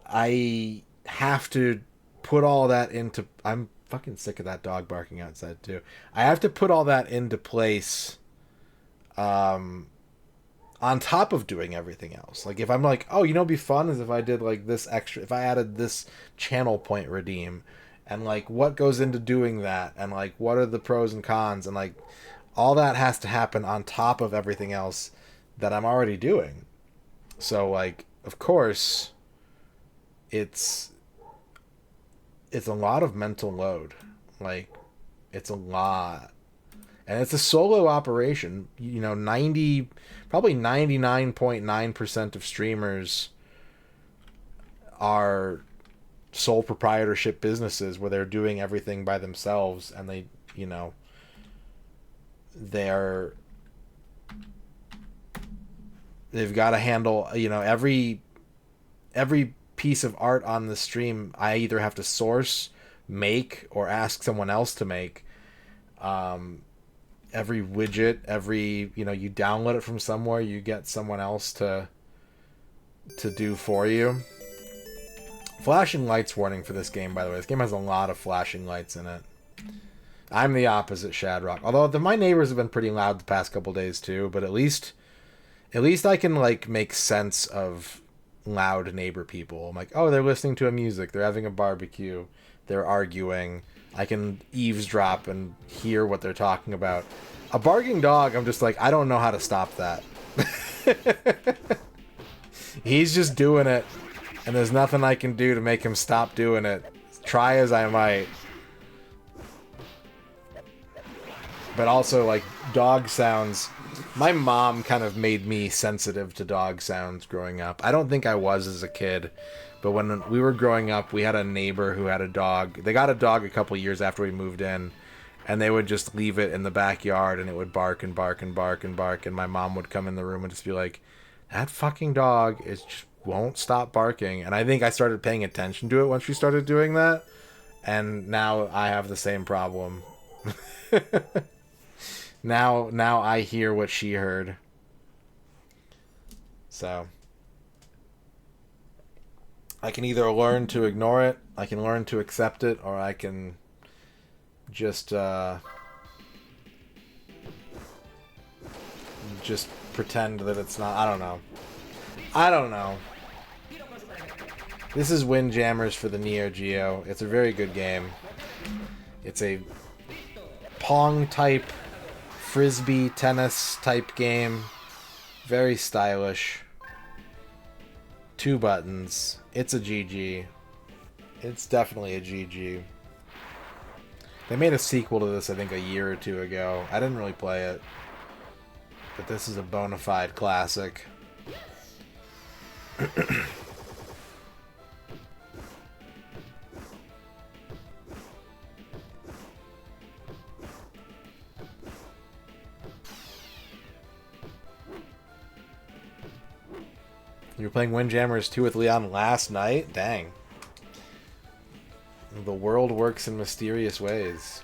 I have to put all that into... I'm fucking sick of that dog barking outside too. I have to put all that into place on top of doing everything else. Like if I'm like, oh, you know, it'd be fun is if I did like this extra, if I added this channel point redeem, and like what goes into doing that, and like what are the pros and cons, and like all that has to happen on top of everything else that I'm already doing. So like, of course, it's a lot of mental load. Like, it's a lot. And it's a solo operation. You know, probably 99.9% of streamers are sole proprietorship businesses where they're doing everything by themselves, and they, you know, they've got to handle, you know, every piece of art on the stream I either have to source, make, or ask someone else to make. Every widget, you know, you download it from somewhere, you get someone else to do for you. Flashing lights warning for this game, by the way. This game has a lot of flashing lights in it. I'm the opposite, Shadrock. Although my neighbors have been pretty loud the past couple days too, but at least I can like make sense of loud neighbor people. I'm like, oh, they're listening to a music, they're having a barbecue, they're arguing. I can eavesdrop and hear what they're talking about. A barking dog, I'm just like, I don't know how to stop that. He's just doing it, and there's nothing I can do to make him stop doing it. Try as I might. But also, like, dog sounds... My mom kind of made me sensitive to dog sounds growing up. I don't think I was as a kid, but when we were growing up, we had a neighbor who had a dog. They got a dog a couple years after we moved in, and they would just leave it in the backyard, and it would bark and bark and bark and bark, and my mom would come in the room and just be like, that fucking dog just won't stop barking. And I think I started paying attention to it once she started doing that, and now I have the same problem. Now I hear what she heard. So I can either learn to ignore it, I can learn to accept it, or I can just pretend that it's not. I don't know. This is Windjammers for the Neo Geo. It's a very good game. It's a Pong type, frisbee tennis type game. Very stylish. 2 buttons. It's a GG. It's definitely a GG. They made a sequel to this, I think, a year or 2 ago. I didn't really play it, but this is a bona fide classic. You were playing Windjammers 2 with Leon last night? Dang. The world works in mysterious ways.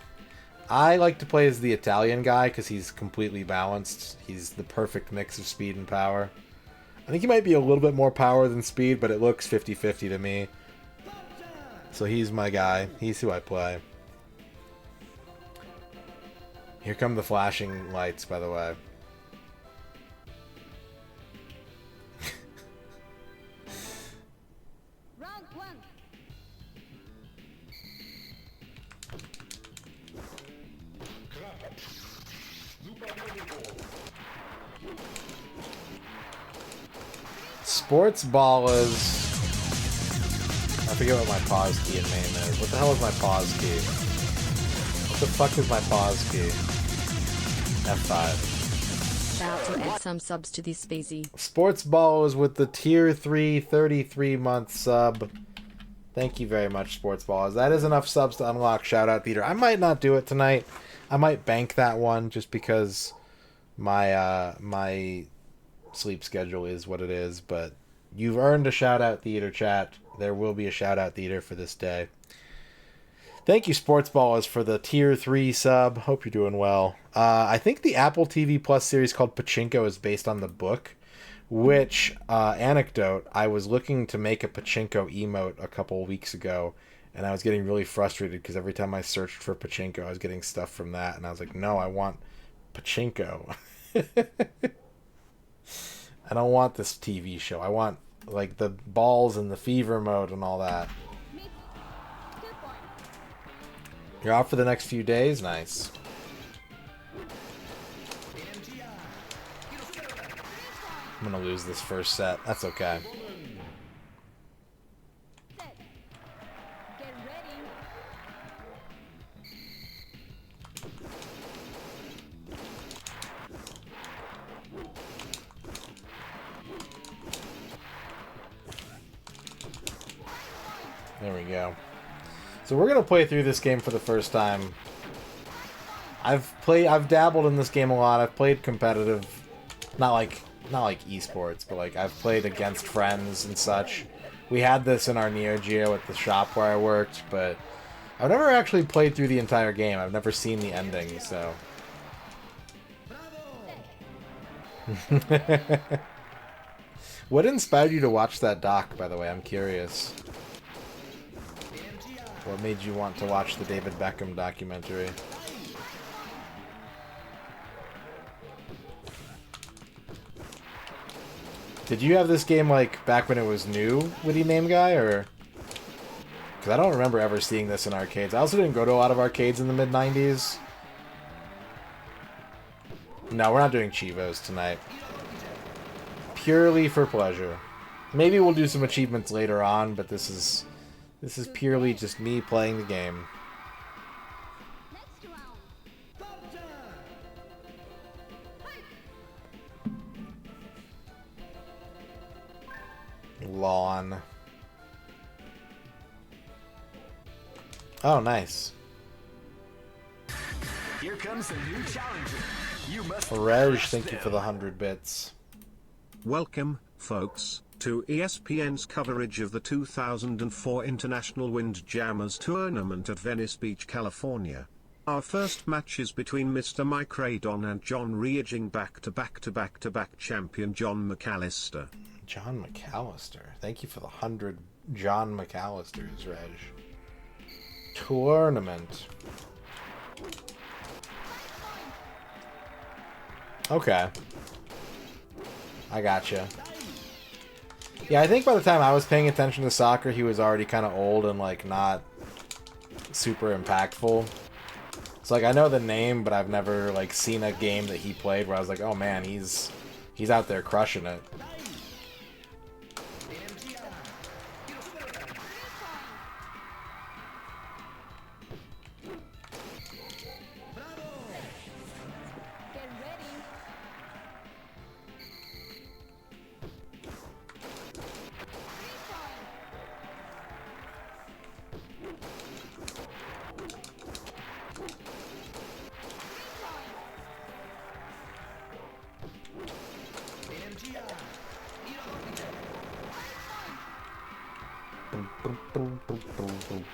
I like to play as the Italian guy because he's completely balanced. He's the perfect mix of speed and power. I think he might be a little bit more power than speed, but it looks 50-50 to me. So he's my guy. He's who I play. Here come the flashing lights, by the way. Sports ball is... I forget what my pause key in main is. What the hell is my pause key? What the fuck is my pause key? F5. About to add some subs to this species. Sports ball is with the tier 3 33-month sub. Thank you very much, Sports Ballers. That is enough subs to unlock Shoutout Theater. I might not do it tonight. I might bank that one just because my my sleep schedule is what it is. But you've earned a Shoutout Theater, chat. There will be a Shoutout Theater for this day. Thank you, Sports Ballers, for the tier 3 sub. Hope you're doing well. I think the Apple TV Plus series called Pachinko is based on the book, Which, anecdote, I was looking to make a pachinko emote a couple weeks ago, and I was getting really frustrated because every time I searched for pachinko, I was getting stuff from that, and I was like, no, I want pachinko. I don't want this TV show. I want, like, the balls and the fever mode and all that. You're off for the next few days? Nice. I'm gonna lose this first set. That's okay. There we go. So we're gonna play through this game for the first time. I've dabbled in this game a lot. I've played competitive, not like esports, but like I've played against friends and such. We had this in our Neo Geo at the shop where I worked, but I've never actually played through the entire game. I've never seen the ending, so. What inspired you to watch that doc, by the way? I'm curious. What made you want to watch the David Beckham documentary? Did you have this game, like, back when it was new, Witty Name Guy, or...? Because I don't remember ever seeing this in arcades. I also didn't go to a lot of arcades in the mid-90s. No, we're not doing Chivos tonight. Purely for pleasure. Maybe we'll do some achievements later on, but this is purely just me playing the game. Lawn. Oh, nice. Here comes a new challenger. You must Reg, thank you for the 100 bits. Welcome, folks, to ESPN's coverage of the 2004 International Windjammers tournament at Venice Beach, California. Our first match is between MisterRadon and John Reaging back-to-back-to-back-to-back champion John McAllister. John McAllister. Thank you for the 100 John McAllisters, Reg. Tournament. Okay. I gotcha. Yeah, I think by the time I was paying attention to soccer, he was already kind of old and, like, not super impactful. So, like, I know the name, but I've never, like, seen a game that he played where I was like, oh, man, he's out there crushing it.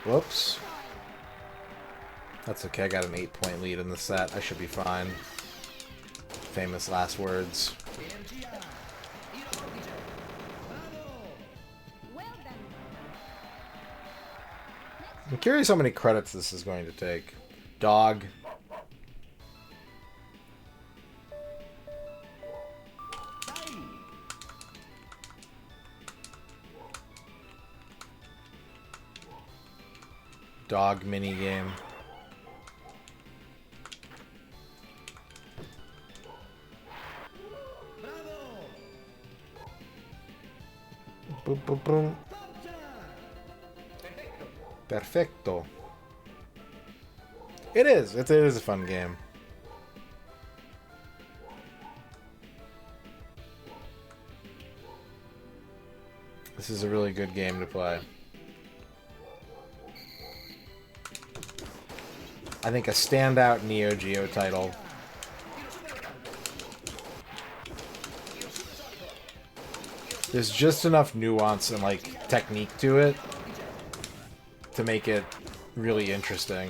Whoops. That's okay, I got an 8-point lead in the set. I should be fine. Famous last words. I'm curious how many credits this is going to take. Dog. Dog minigame. Boom, boom, boom. Perfecto. It is. It is a fun game. This is a really good game to play. I think a standout Neo Geo title. There's just enough nuance and, like, technique to it to make it really interesting.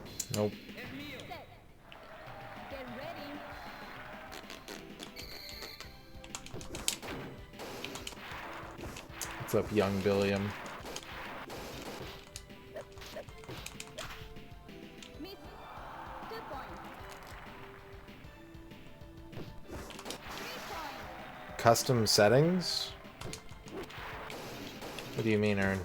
Nope. Get ready. What's up, young Billiam? Miss. 2 points. 3 points. Custom settings? What do you mean, Ern?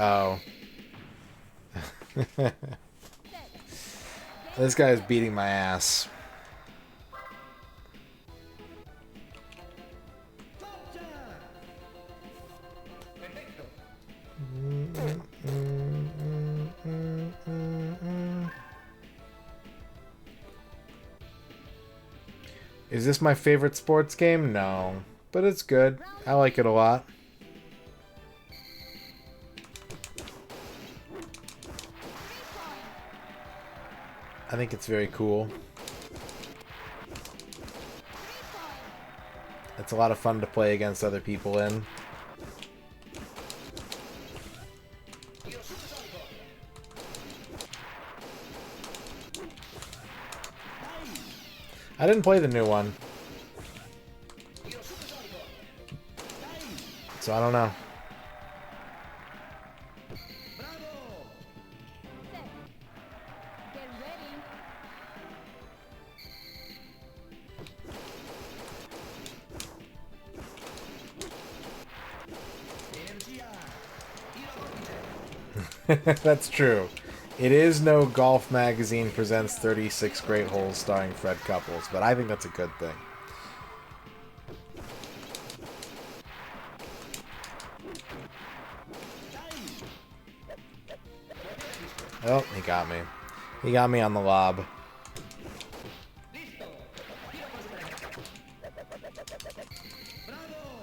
Oh. This guy's beating my ass. Is this my favorite sports game? No. But it's good. I like it a lot. I think it's very cool. It's a lot of fun to play against other people in. I didn't play the new one, so I don't know. Get ready. That's true. It is no Golf Magazine presents 36 Great Holes starring Fred Couples, but I think that's a good thing. Oh, he got me. He got me on the lob.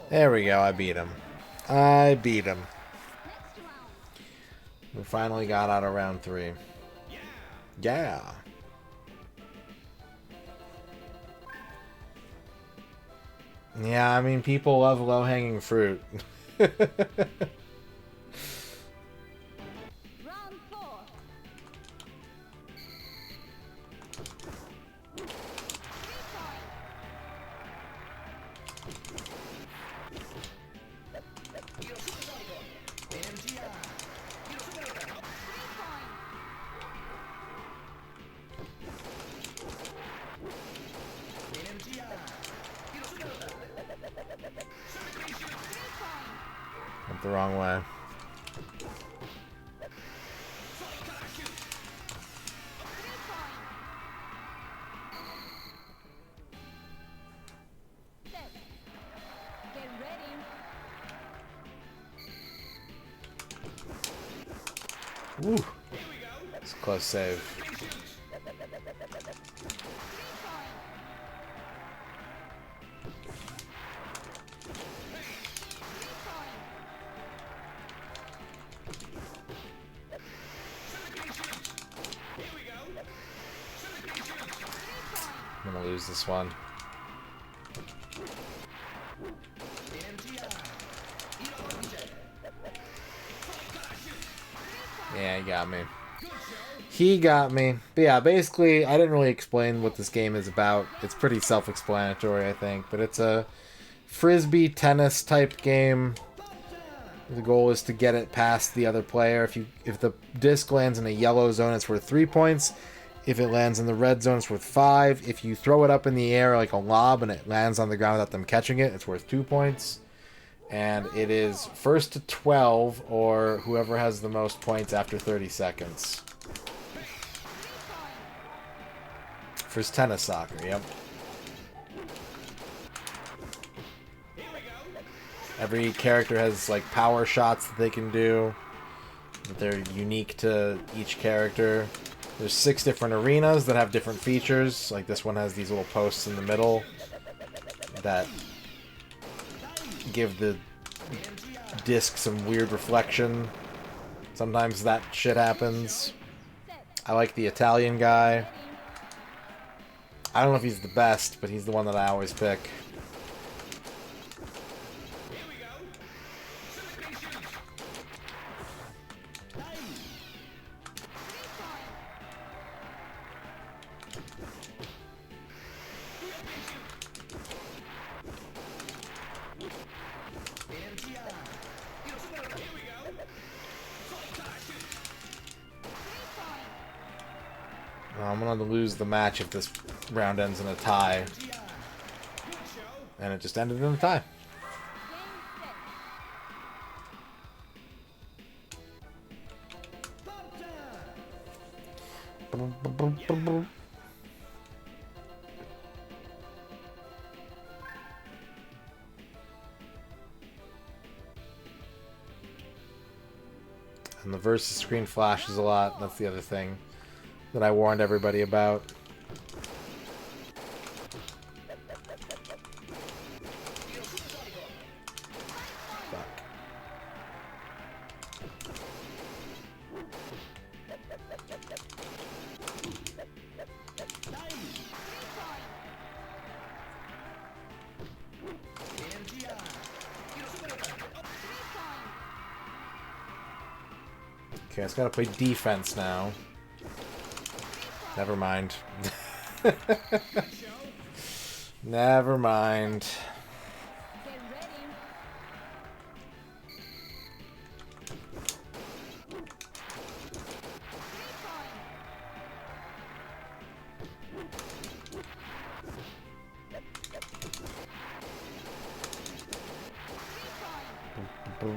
There we go, I beat him. I beat him. We finally got out of round 3. Yeah. Yeah, I mean, people love low-hanging fruit. Round 4. Went the wrong way. Get ready. Woo. It's a close save. I'm gonna lose this one. Yeah, he got me. He got me. But yeah, basically, I didn't really explain what this game is about. It's pretty self-explanatory, I think. But it's a frisbee tennis type game. The goal is to get it past the other player. If the disc lands in a yellow zone, it's worth 3 points. If it lands in the red zone, it's worth 5. If you throw it up in the air like a lob and it lands on the ground without them catching it, it's worth 2 points. And it is first to 12, or whoever has the most points after 30 seconds. First tennis soccer, yep. Every character has like power shots that they can do. They're unique to each character. There's 6 different arenas that have different features. Like this one has these little posts in the middle that give the disc some weird reflection. Sometimes that shit happens. I like the Italian guy. I don't know if he's the best, but he's the one that I always pick. I'm gonna lose the match if this round ends in a tie. And it just ended in a tie. And the versus screen flashes a lot. That's the other thing that I warned everybody about. Fuck. Okay, it's gotta play defense now. Never mind. Never mind. Boop,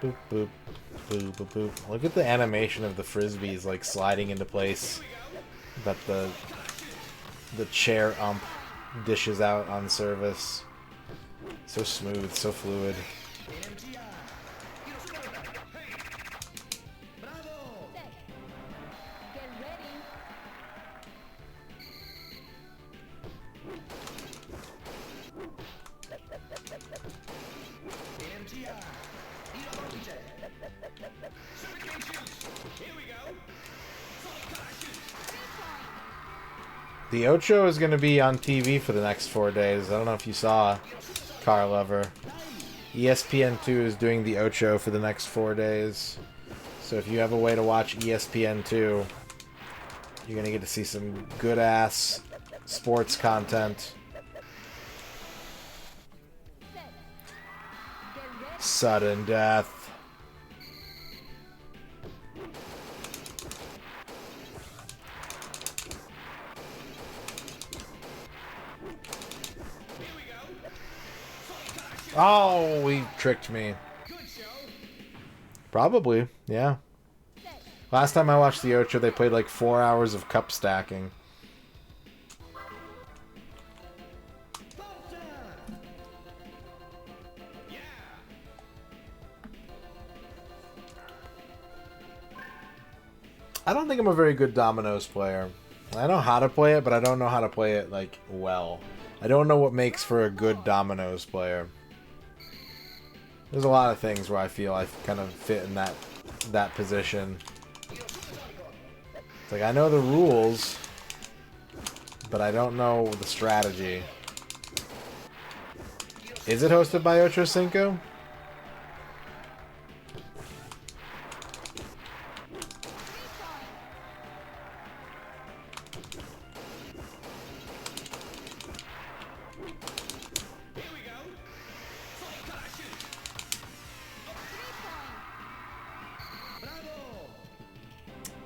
boop, boop, boop, boop, boop. Look at the animation of the frisbees like sliding into place that the chair ump dishes out on service. So smooth, so fluid. The Ocho is going to be on TV for the next 4 days. I don't know if you saw, Car Lover. ESPN2 is doing the Ocho for the next 4 days. So if you have a way to watch ESPN2, you're going to get to see some good-ass sports content. Sudden death. Oh, he tricked me. Probably, yeah. Last time I watched the Ocho, they played like 4 hours of cup stacking. I don't think I'm a very good dominoes player. I know how to play it, but I don't know how to play it, like, well. I don't know what makes for a good dominoes player. There's a lot of things where I feel I kind of fit in that position. It's like, I know the rules, but I don't know the strategy. Is it hosted by Ocho Cinco?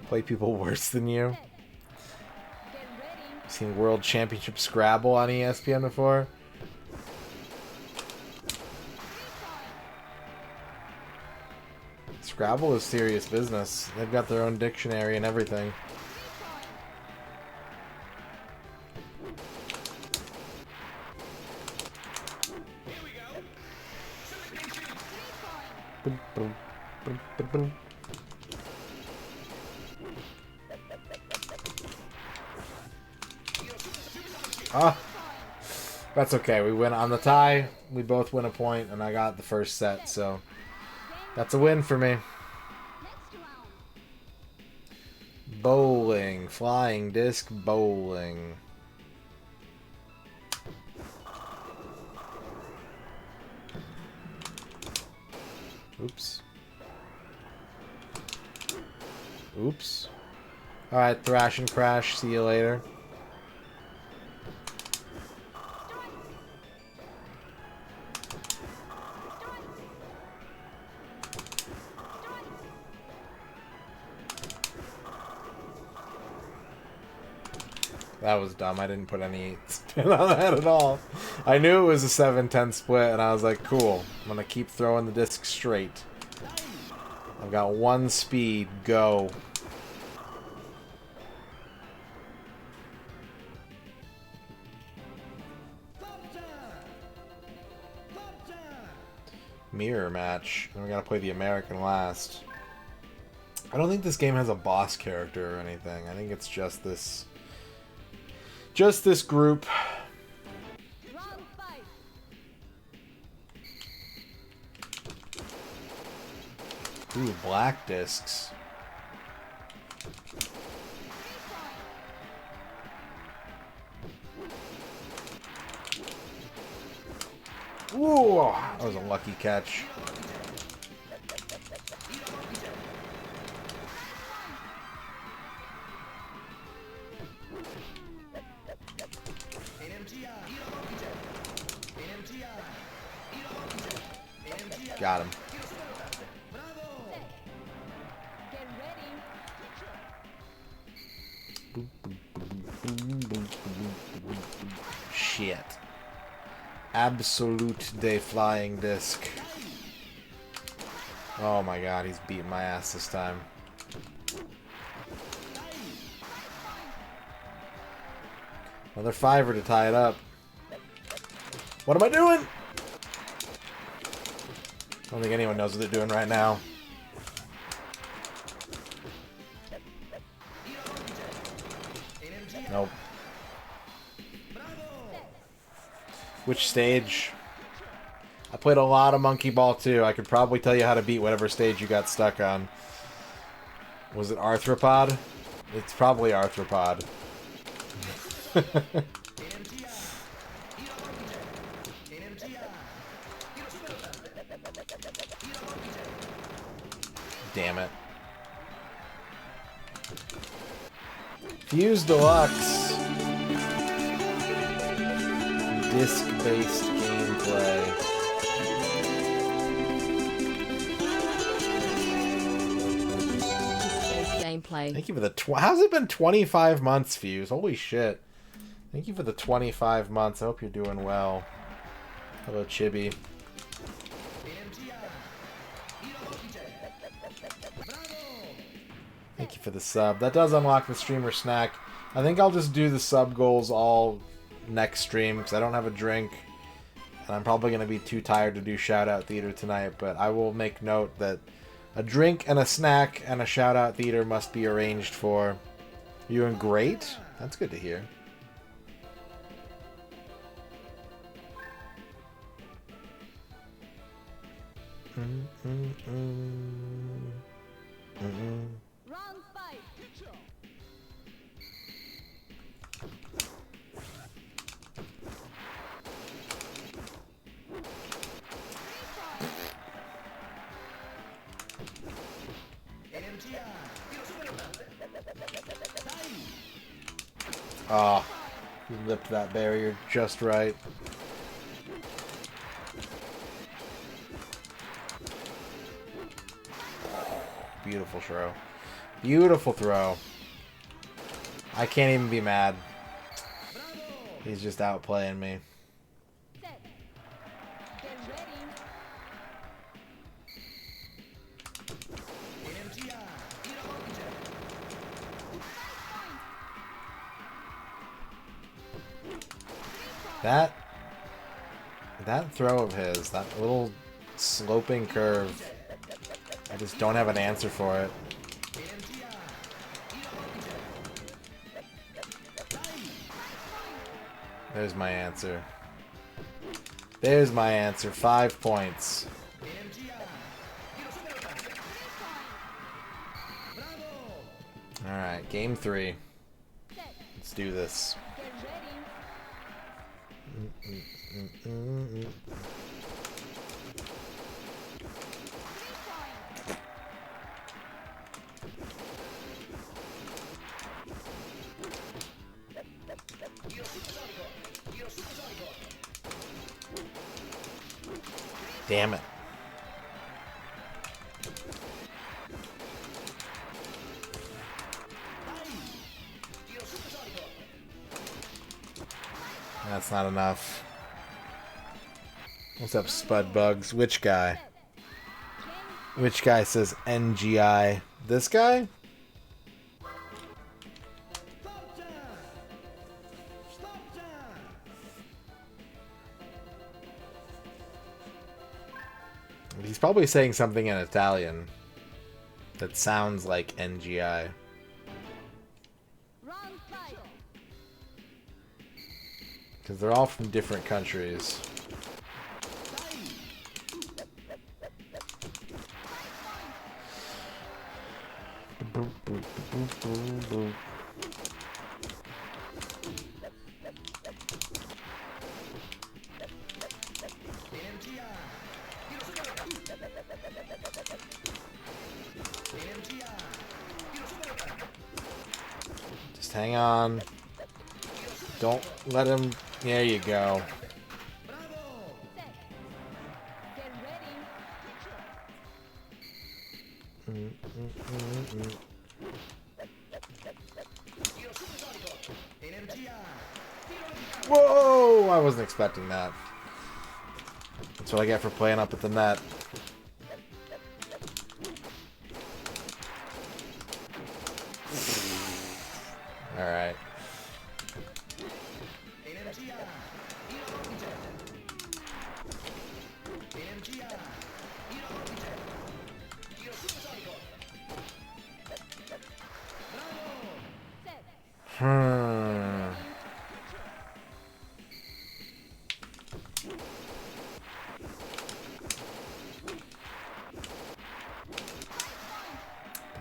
Play people worse than you. Seen World Championship Scrabble on ESPN before? Scrabble is serious business. They've got their own dictionary and everything. Boom, boom, boom, boom, boom. Ah, that's okay. We win on the tie. We both win a point, and I got the first set, so that's a win for me. Bowling. Flying disc bowling. Oops. Oops. Alright, Thrash and Crash. See you later. That was dumb. I didn't put any spin on that at all. I knew it was a 7-10 split, and I was like, cool. I'm going to keep throwing the disc straight. I've got one speed. Go. Mirror match. Then we got to play the American last. I don't think this game has a boss character or anything. I think it's just this... just this group. Ooh, black discs. Ooh, that was a lucky catch. Got him. Shit. Absolute day flying disc. Oh my god, he's beating my ass this time. Another fiver to tie it up. What am I doing? I don't think anyone knows what they're doing right now. Nope. Which stage? I played a lot of Monkey Ball 2. I could probably tell you how to beat whatever stage you got stuck on. Was it Arthropod? It's probably Arthropod. Damn it. Fuse Deluxe. Disc-based gameplay. Gameplay. Thank you for the... How's it been 25 months, Fuse? Holy shit. Thank you for the 25 months. I hope you're doing well. Hello, Chibi. Thank you for the sub. That does unlock the streamer snack. I think I'll just do the sub goals all next stream because I don't have a drink. And I'm probably going to be too tired to do shout-out theater tonight. But I will make note that a drink and a snack and a shout-out theater must be arranged for. You doing great? That's good to hear. Round 5. Ah, you lipped that barrier just right. Beautiful throw. Beautiful throw. I can't even be mad. He's just outplaying me. Set. Get ready. That throw of his, that little sloping curve, I just don't have an answer for it. There's my answer. There's my answer. 5 points. Alright, game 3. Let's do this. Get ready. Damn it. That's not enough. What's up, Spud Bugs? Which guy? Which guy says NGI? This guy? He's probably saying something in Italian that sounds like NGI. Round 5. Because they're all from different countries. Just hang on. Don't let him... There you go. Set. Get ready. Whoa! I wasn't expecting that. That's what I get for playing up at the net. Alright. Set.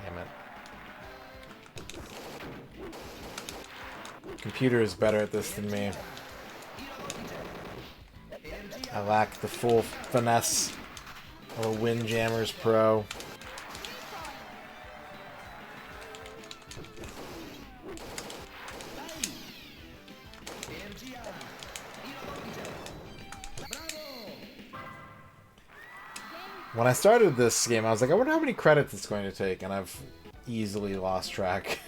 Damn it. Computer is better at this than me. I lack the full finesse of a Windjammers Pro. When I started this game, I was like, I wonder how many credits it's going to take, and I've easily lost track.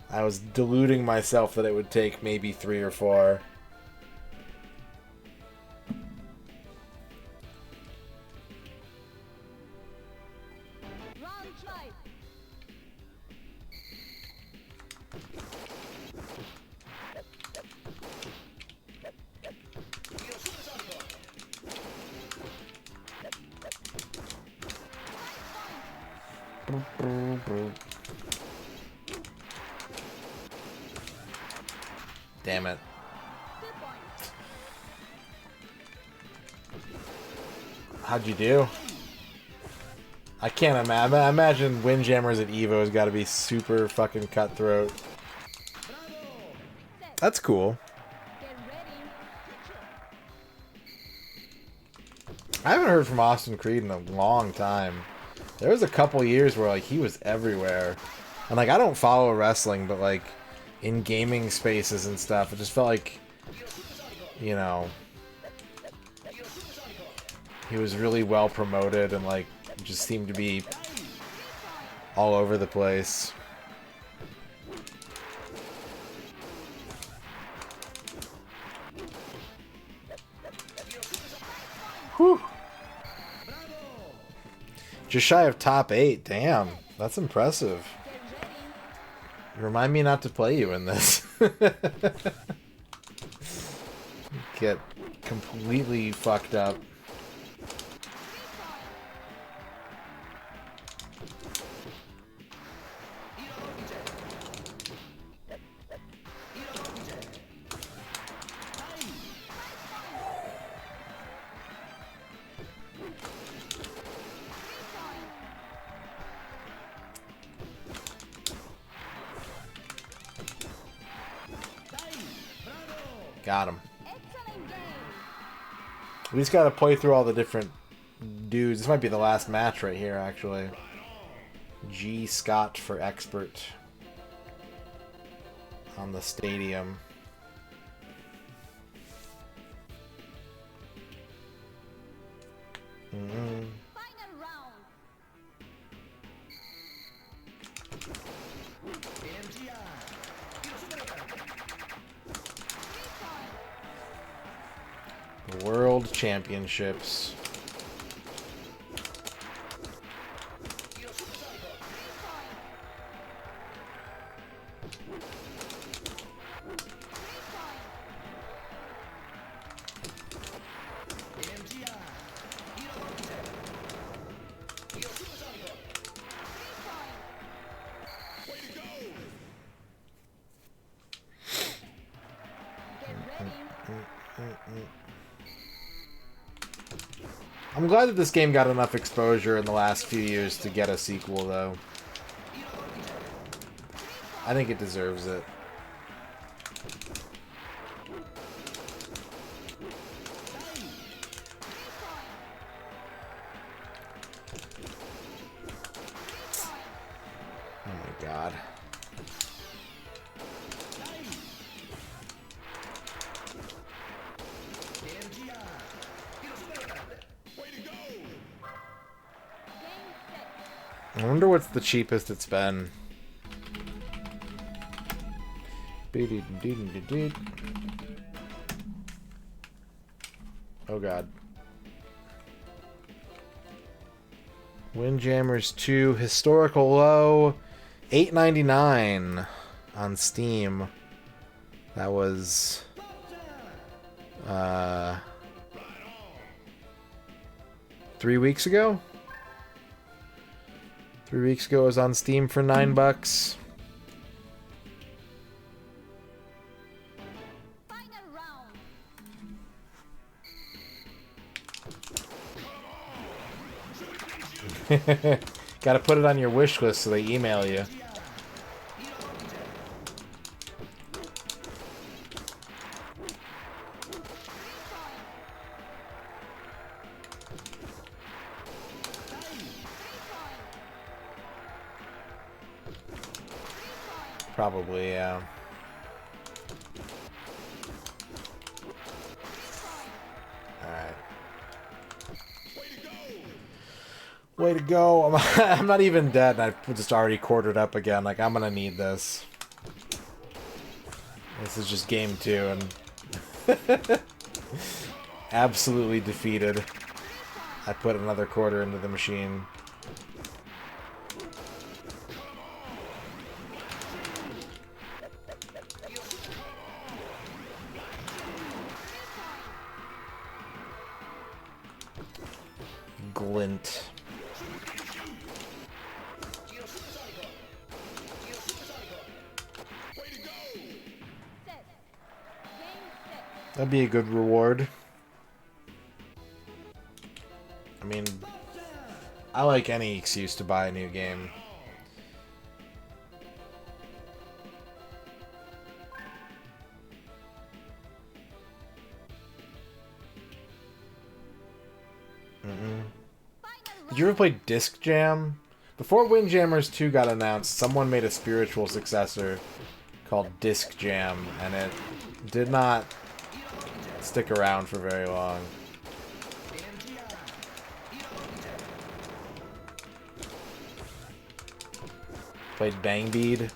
I was deluding myself that it would take maybe 3 or 4. Round 5. Damn it. 2 points. How'd you do? I can't imagine Windjammers at EVO has got to be super fucking cutthroat. That's cool. Get ready. I haven't heard from Austin Creed in a long time. There was a couple years where like he was everywhere. And like I don't follow wrestling, but like in gaming spaces and stuff, it just felt like, you know, he was really well promoted and like just seemed to be all over the place. Whew. Just shy of top 8. Damn, that's impressive. Get ready. Remind me not to play you in this. Get completely fucked up. Got him. Excellent game. We just gotta play through all the different dudes. This might be the last match right here, actually. G. Scott for expert on the stadium. Final round. The World Championships. Get ready. I'm glad that this game got enough exposure in the last few years to get a sequel, though. I think it deserves it. Oh my god. I wonder what's the cheapest it's been. Oh god. Windjammers 2 historical low, $8.99 on Steam. That was 3 weeks ago. 3 weeks ago it was on Steam for $9. Final round. Gotta put it on your wish list so they email you. Probably, yeah. Alright. Way to go. I'm not even dead, and I've just already quartered up again. Like, I'm gonna need this. This is just game 2, and... absolutely defeated. I put another quarter into the machine. Glint. Set. Game set. That'd be a good reward. I mean, I like any excuse to buy a new game. Did you ever play Disc Jam? Before Windjammers 2 got announced, someone made a spiritual successor called Disc Jam, and it did not stick around for very long. Played Bang Bead.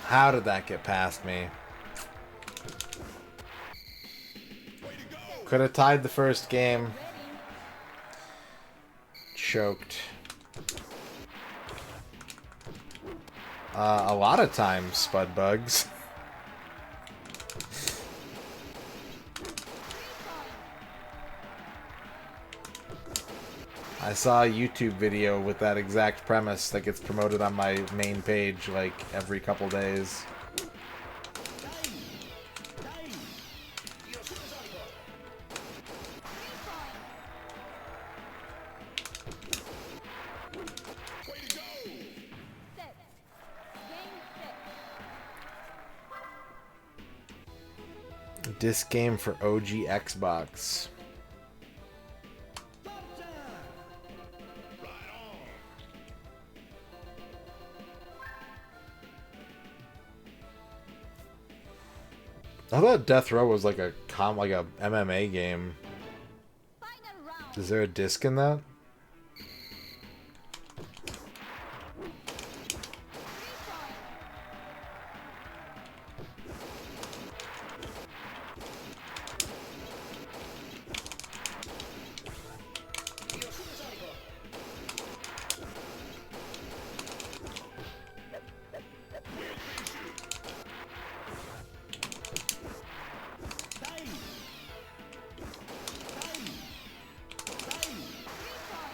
How did that get past me? Could have tied the first game. Choked. A lot of times, Spud Bugs. I saw a YouTube video with that exact premise that gets promoted on my main page like every couple days. Set. Game set. Disc game for OG Xbox. I thought Death Row was like a MMA game. Final round. Is there a disc in that?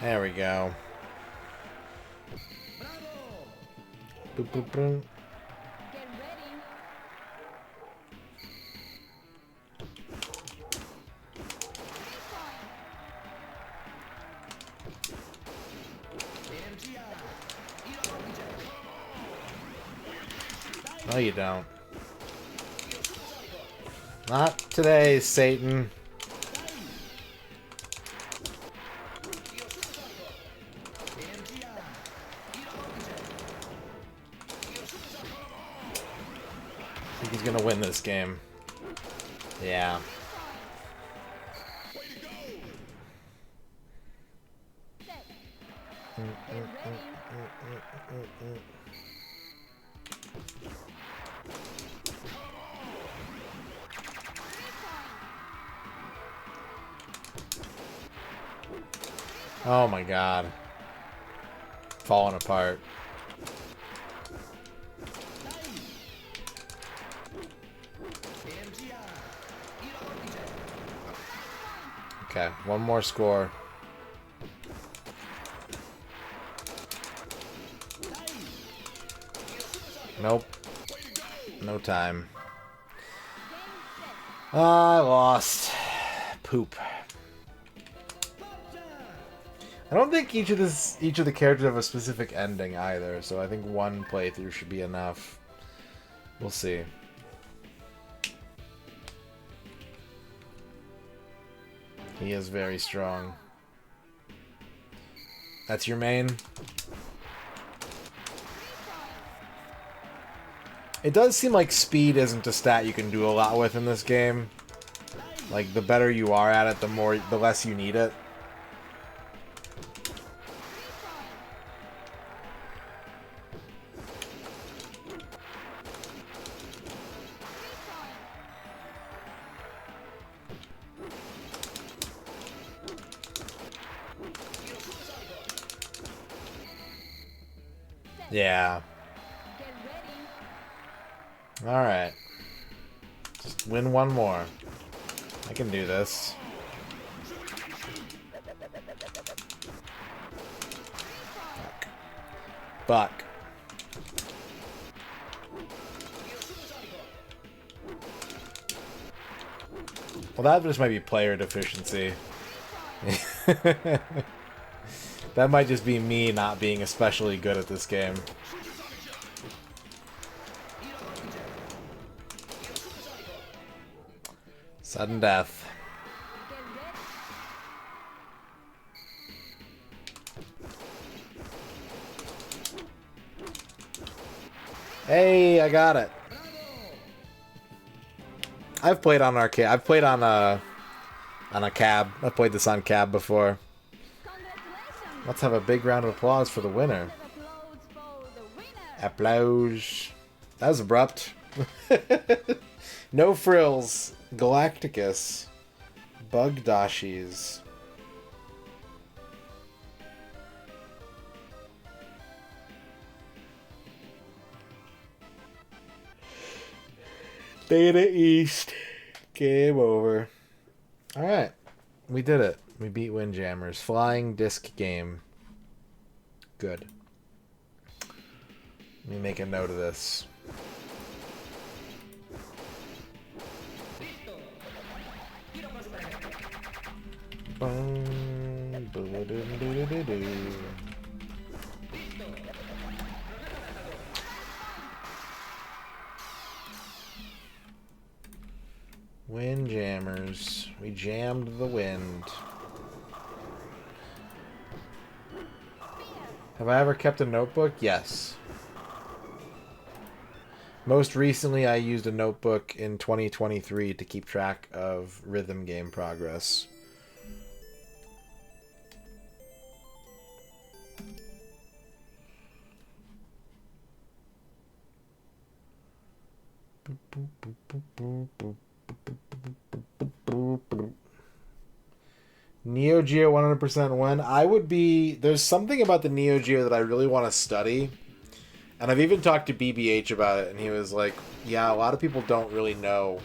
There we go. Boop, boop, boop. Get ready. No, you don't. Not today, Satan. I think he's gonna win this game. Yeah. Set. Get ready. Oh my god. Falling apart. Okay, one more score. Nope. No time. I lost. Poop. I don't think each of the characters have a specific ending either, so I think one playthrough should be enough. We'll see. He is very strong. That's your main? It does seem like speed isn't a stat you can do a lot with in this game. Like, the better you are at it, the less you need it. Yeah. Get ready. Alright. Just win one more. I can do this. Fuck. Well, that just might be player deficiency. That might just be me not being especially good at this game. Sudden death. Hey, I got it. I've played on arcade. I've played on a cab. I've played this on cab before. Congratulations. Let's have a big round of applause for the winner. Applause for the winner. Applause. That was abrupt. No frills. Galacticus. Bugdashis. Data East. Game over. Alright. We did it. We beat Windjammers. Flying disc game. Good. Let me make a note of this. Windjammers. We jammed the wind. Have I ever kept a notebook? Yes. Most recently, I used a notebook in 2023 to keep track of rhythm game progress. Neo Geo 100% win. I would be... There's something about the Neo Geo that I really want to study. And I've even talked to BBH about it, and he was like, yeah, a lot of people don't really know.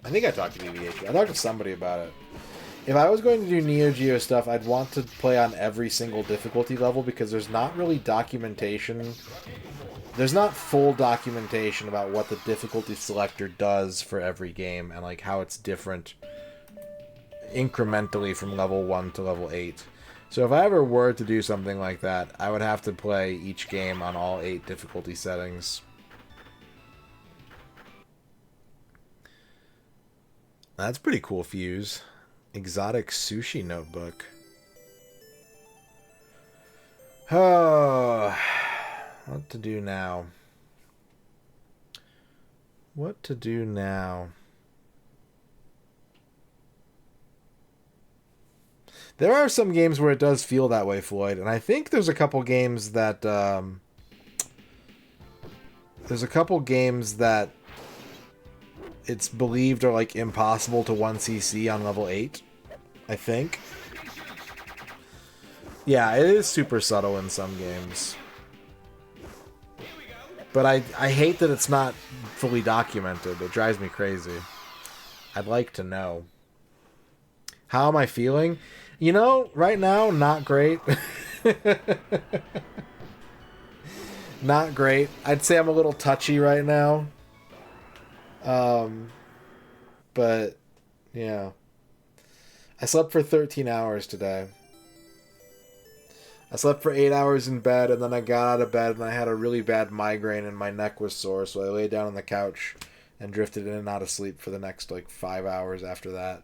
I think I talked to BBH. I talked to somebody about it. If I was going to do Neo Geo stuff, I'd want to play on every single difficulty level because there's not really documentation. There's not full documentation about what the difficulty selector does for every game and like how it's different incrementally from level 1 to level 8. So if I ever were to do something like that, I would have to play each game on all 8 difficulty settings. That's pretty cool, Fuse. Exotic sushi notebook. Oh, what to do now? What to do now? There are some games where it does feel that way, Floyd, and I think there's a couple games that it's believed are like impossible to 1cc on level 8. I think. Yeah, it is super subtle in some games. But I hate that it's not fully documented. It drives me crazy. I'd like to know. How am I feeling? You know, right now, not great. Not great. I'd say I'm a little touchy right now. But, yeah. I slept for 13 hours today. I slept for 8 hours in bed, and then I got out of bed, and I had a really bad migraine, and my neck was sore, so I lay down on the couch and drifted in and out of sleep for the next, 5 hours after that.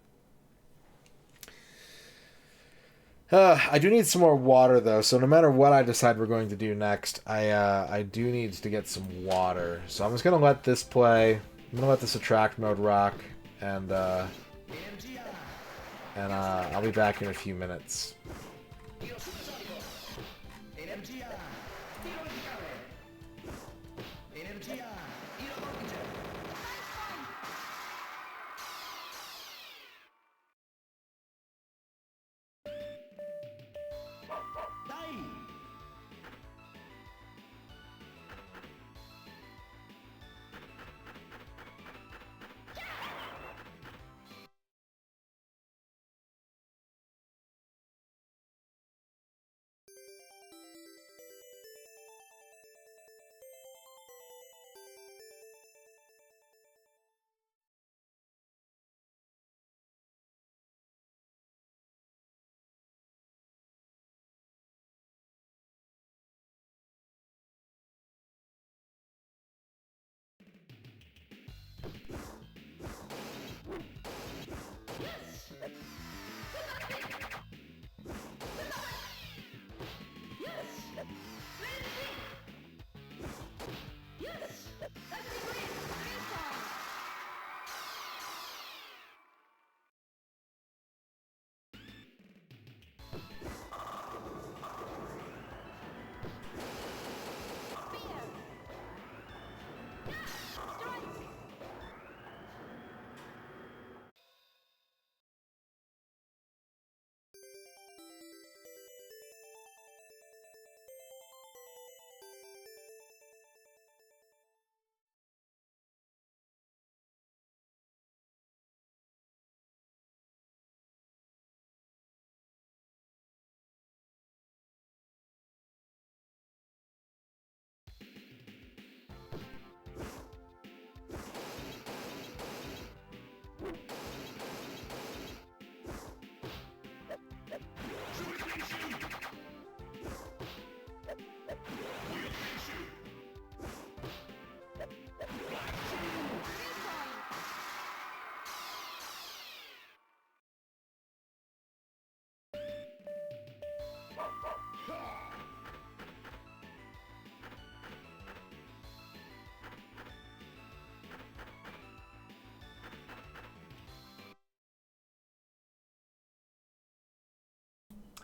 I do need some more water, though, so no matter what I decide we're going to do next, I do need to get some water. So I'm just going to let this play. I'm going to let this attract mode rock, and I'll be back in a few minutes.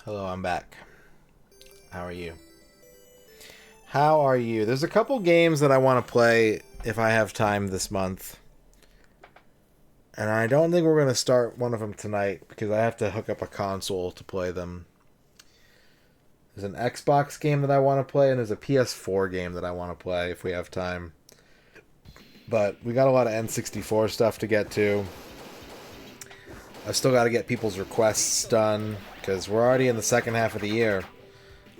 Hello, I'm back. How are you? How are you? There's a couple games that I want to play if I have time this month. And I don't think we're going to start one of them tonight because I have to hook up a console to play them. There's an Xbox game that I want to play, and there's a PS4 game that I want to play if we have time. But we got a lot of N64 stuff to get to. I've still got to get people's requests done because we're already in the second half of the year.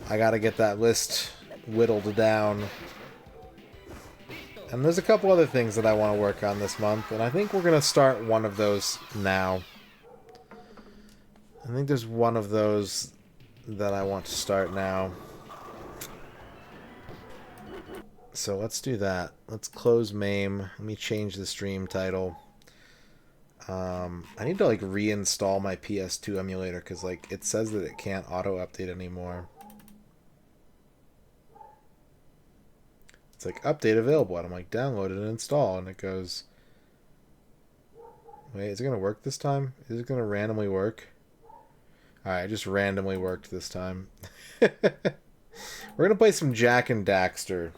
I got to get that list whittled down. And there's a couple other things that I want to work on this month, and I think we're going to start one of those now. I think there's one of those that I want to start now. So let's do that. Let's close MAME. Let me change the stream title. I need to like reinstall my PS2 emulator because like it says that it can't auto update anymore. It's like update available, and I'm like download and install, and it goes. Wait, is it gonna work this time? Is it gonna randomly work? Alright, it just randomly worked this time. We're gonna play some Jak and Daxter.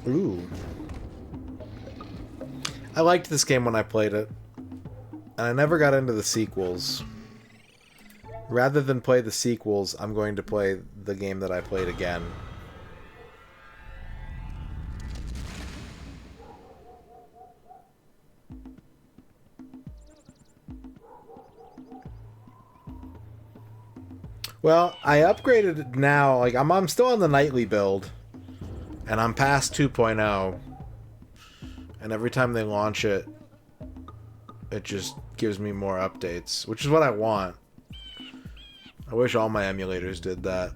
Ooh. I liked this game when I played it. And I never got into the sequels. Rather than play the sequels, I'm going to play the game that I played again. Well, I upgraded it now. Like I'm still on the nightly build. And I'm past 2.0. And every time they launch it, it just gives me more updates, which is what I want. I wish all my emulators did that.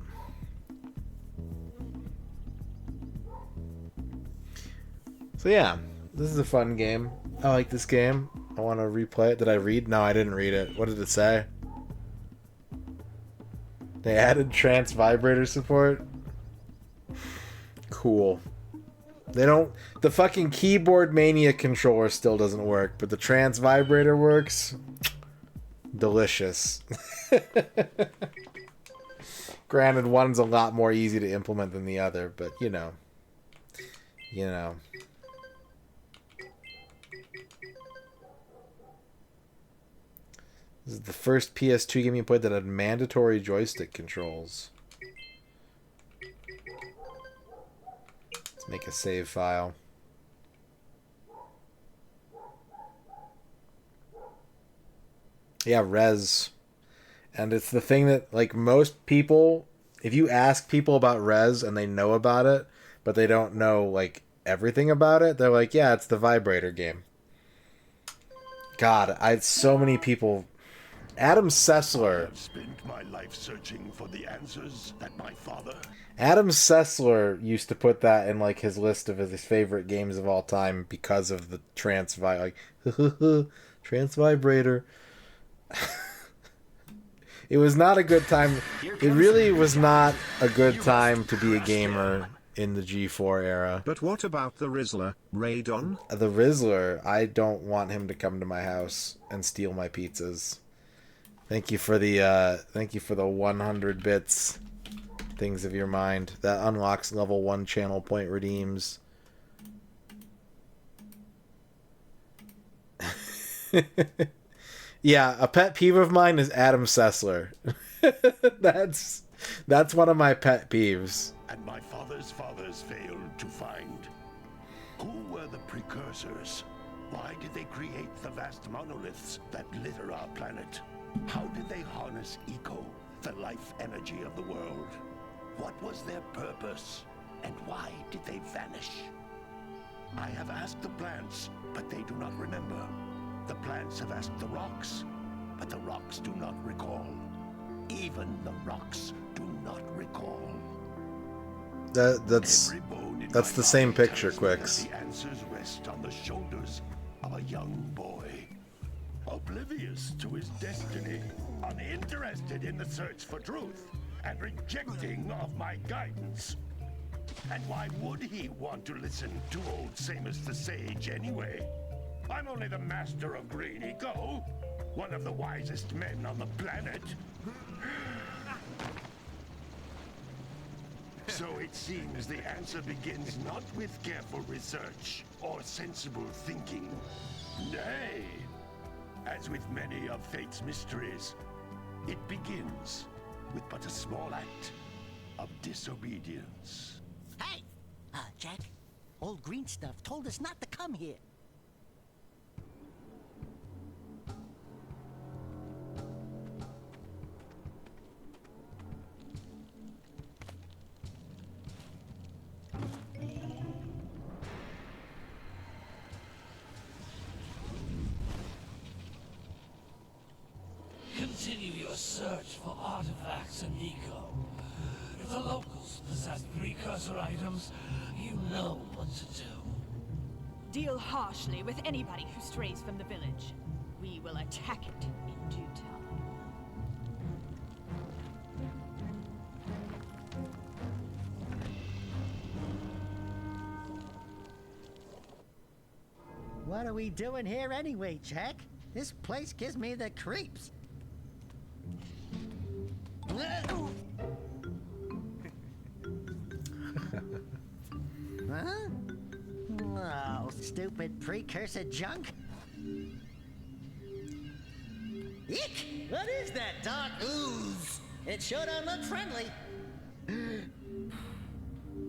So yeah, this is a fun game. I like this game. I want to replay it. Did I read? No, I didn't read it. What did it say? They added trance vibrator support? Cool. They don't... The fucking Keyboard Mania controller still doesn't work, but the trance vibrator works. Delicious. Granted, one's a lot more easy to implement than the other, but you know. You know. This is the first PS2 game you played that had mandatory joystick controls. Let's make a save file. Yeah, Res. And it's the thing that, like, most people, if you ask people about Res and they know about it, but they don't know, like, everything about it, they're like, yeah, it's the vibrator game. God, I had so many people... Adam Sessler. I've spent my life searching for the answers that my father... Adam Sessler used to put that in, like, his list of his favorite games of all time because of the trance vibrator. Like, trance vibrator. It was not a good time. It really was not a good time to be a gamer in the G4 era. But what about the Rizzler, Radon? The Rizzler, I don't want him to come to my house and steal my pizzas. Thank you for the 100 bits. Things of your mind. That unlocks level 1 channel point redeems. Yeah, a pet peeve of mine is Adam Sessler. That's one of my pet peeves. And my father's fathers failed to find. Who were the precursors? Why did they create the vast monoliths that litter our planet? How did they harness eco, the life energy of the world? What was their purpose? And why did they vanish? I have asked the plants, but they do not remember. The plants have asked the rocks, but the rocks do not recall. Even the rocks do not recall. That's the same picture, Quicks. The answers rest on the shoulders of a young boy, oblivious to his destiny. uninterested in the search for truth, and rejecting of my guidance. And why would he want to listen to old Samus the Sage anyway? I'm only the master of Green Eco, one of the wisest men on the planet. So it seems the answer begins not with careful research or sensible thinking. Nay, as with many of fate's mysteries, it begins with but a small act of disobedience. Hey! Jack, old green stuff told us not to come here. Continue your search for artifacts and eco. If the locals possess precursor items, you know what to do. Deal harshly with anybody who strays from the village. We will attack it in due time. What are we doing here anyway, Jack? This place gives me the creeps. Huh? Oh, stupid precursor junk. Eek! What is that dark ooze? It sure don't look friendly.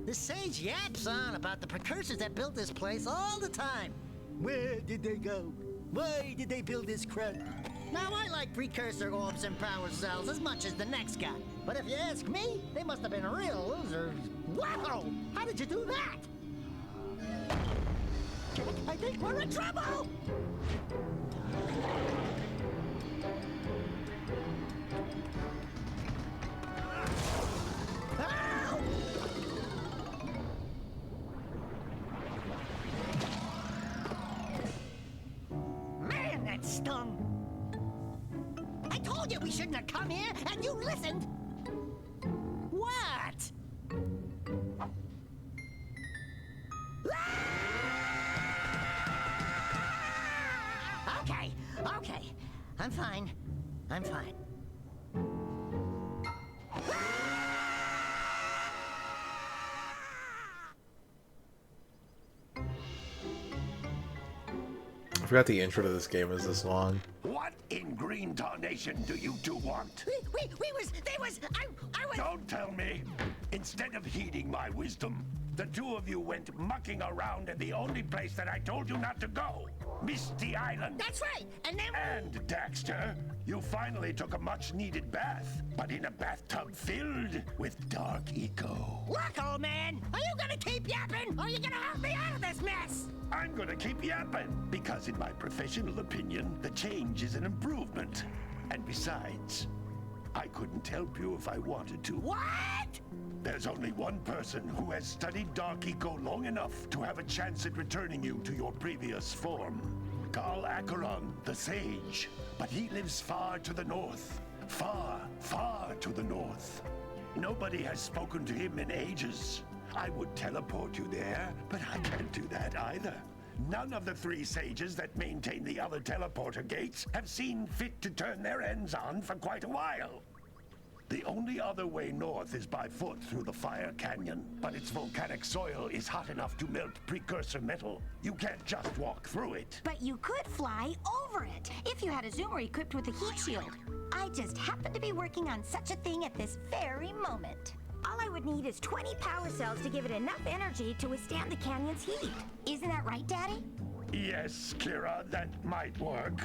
The sage yaps on about the precursors that built this place all the time. Where did they go? Why did they build this crud? Now, I like precursor orbs and power cells as much as the next guy. But if you ask me, they must have been real losers. Wow! How did you do that? I think we're in trouble! Ow! Man, that stung! I told you we shouldn't have come here, and you listened! What? Okay. I'm fine. I forgot the intro to this game is this long. What in Green Tarnation do you two want? I was... Don't tell me. Instead of heeding my wisdom, the two of you went mucking around in the only place that I told you not to go. Misty Island. That's right, and then... And, Daxter, you finally took a much-needed bath, but in a bathtub filled with dark eco. Look, old man, are you gonna keep yapping, or are you gonna help me out of this mess? I'm gonna keep yapping, because in my professional opinion, the change is an improvement. And besides, I couldn't help you if I wanted to. What? There's only one person who has studied Dark Eco long enough to have a chance at returning you to your previous form. Carl Acheron, the Sage. But he lives far to the north. Far, far to the north. Nobody has spoken to him in ages. I would teleport you there, but I can't do that either. None of the three sages that maintain the other teleporter gates have seen fit to turn their ends on for quite a while. The only other way north is by foot through the Fire Canyon, but its volcanic soil is hot enough to melt precursor metal. You can't just walk through it. But you could fly over it, if you had a zoomer equipped with a heat shield. I just happen to be working on such a thing at this very moment. All I would need is 20 power cells to give it enough energy to withstand the canyon's heat. Isn't that right, Daddy? Yes, Kira, that might work.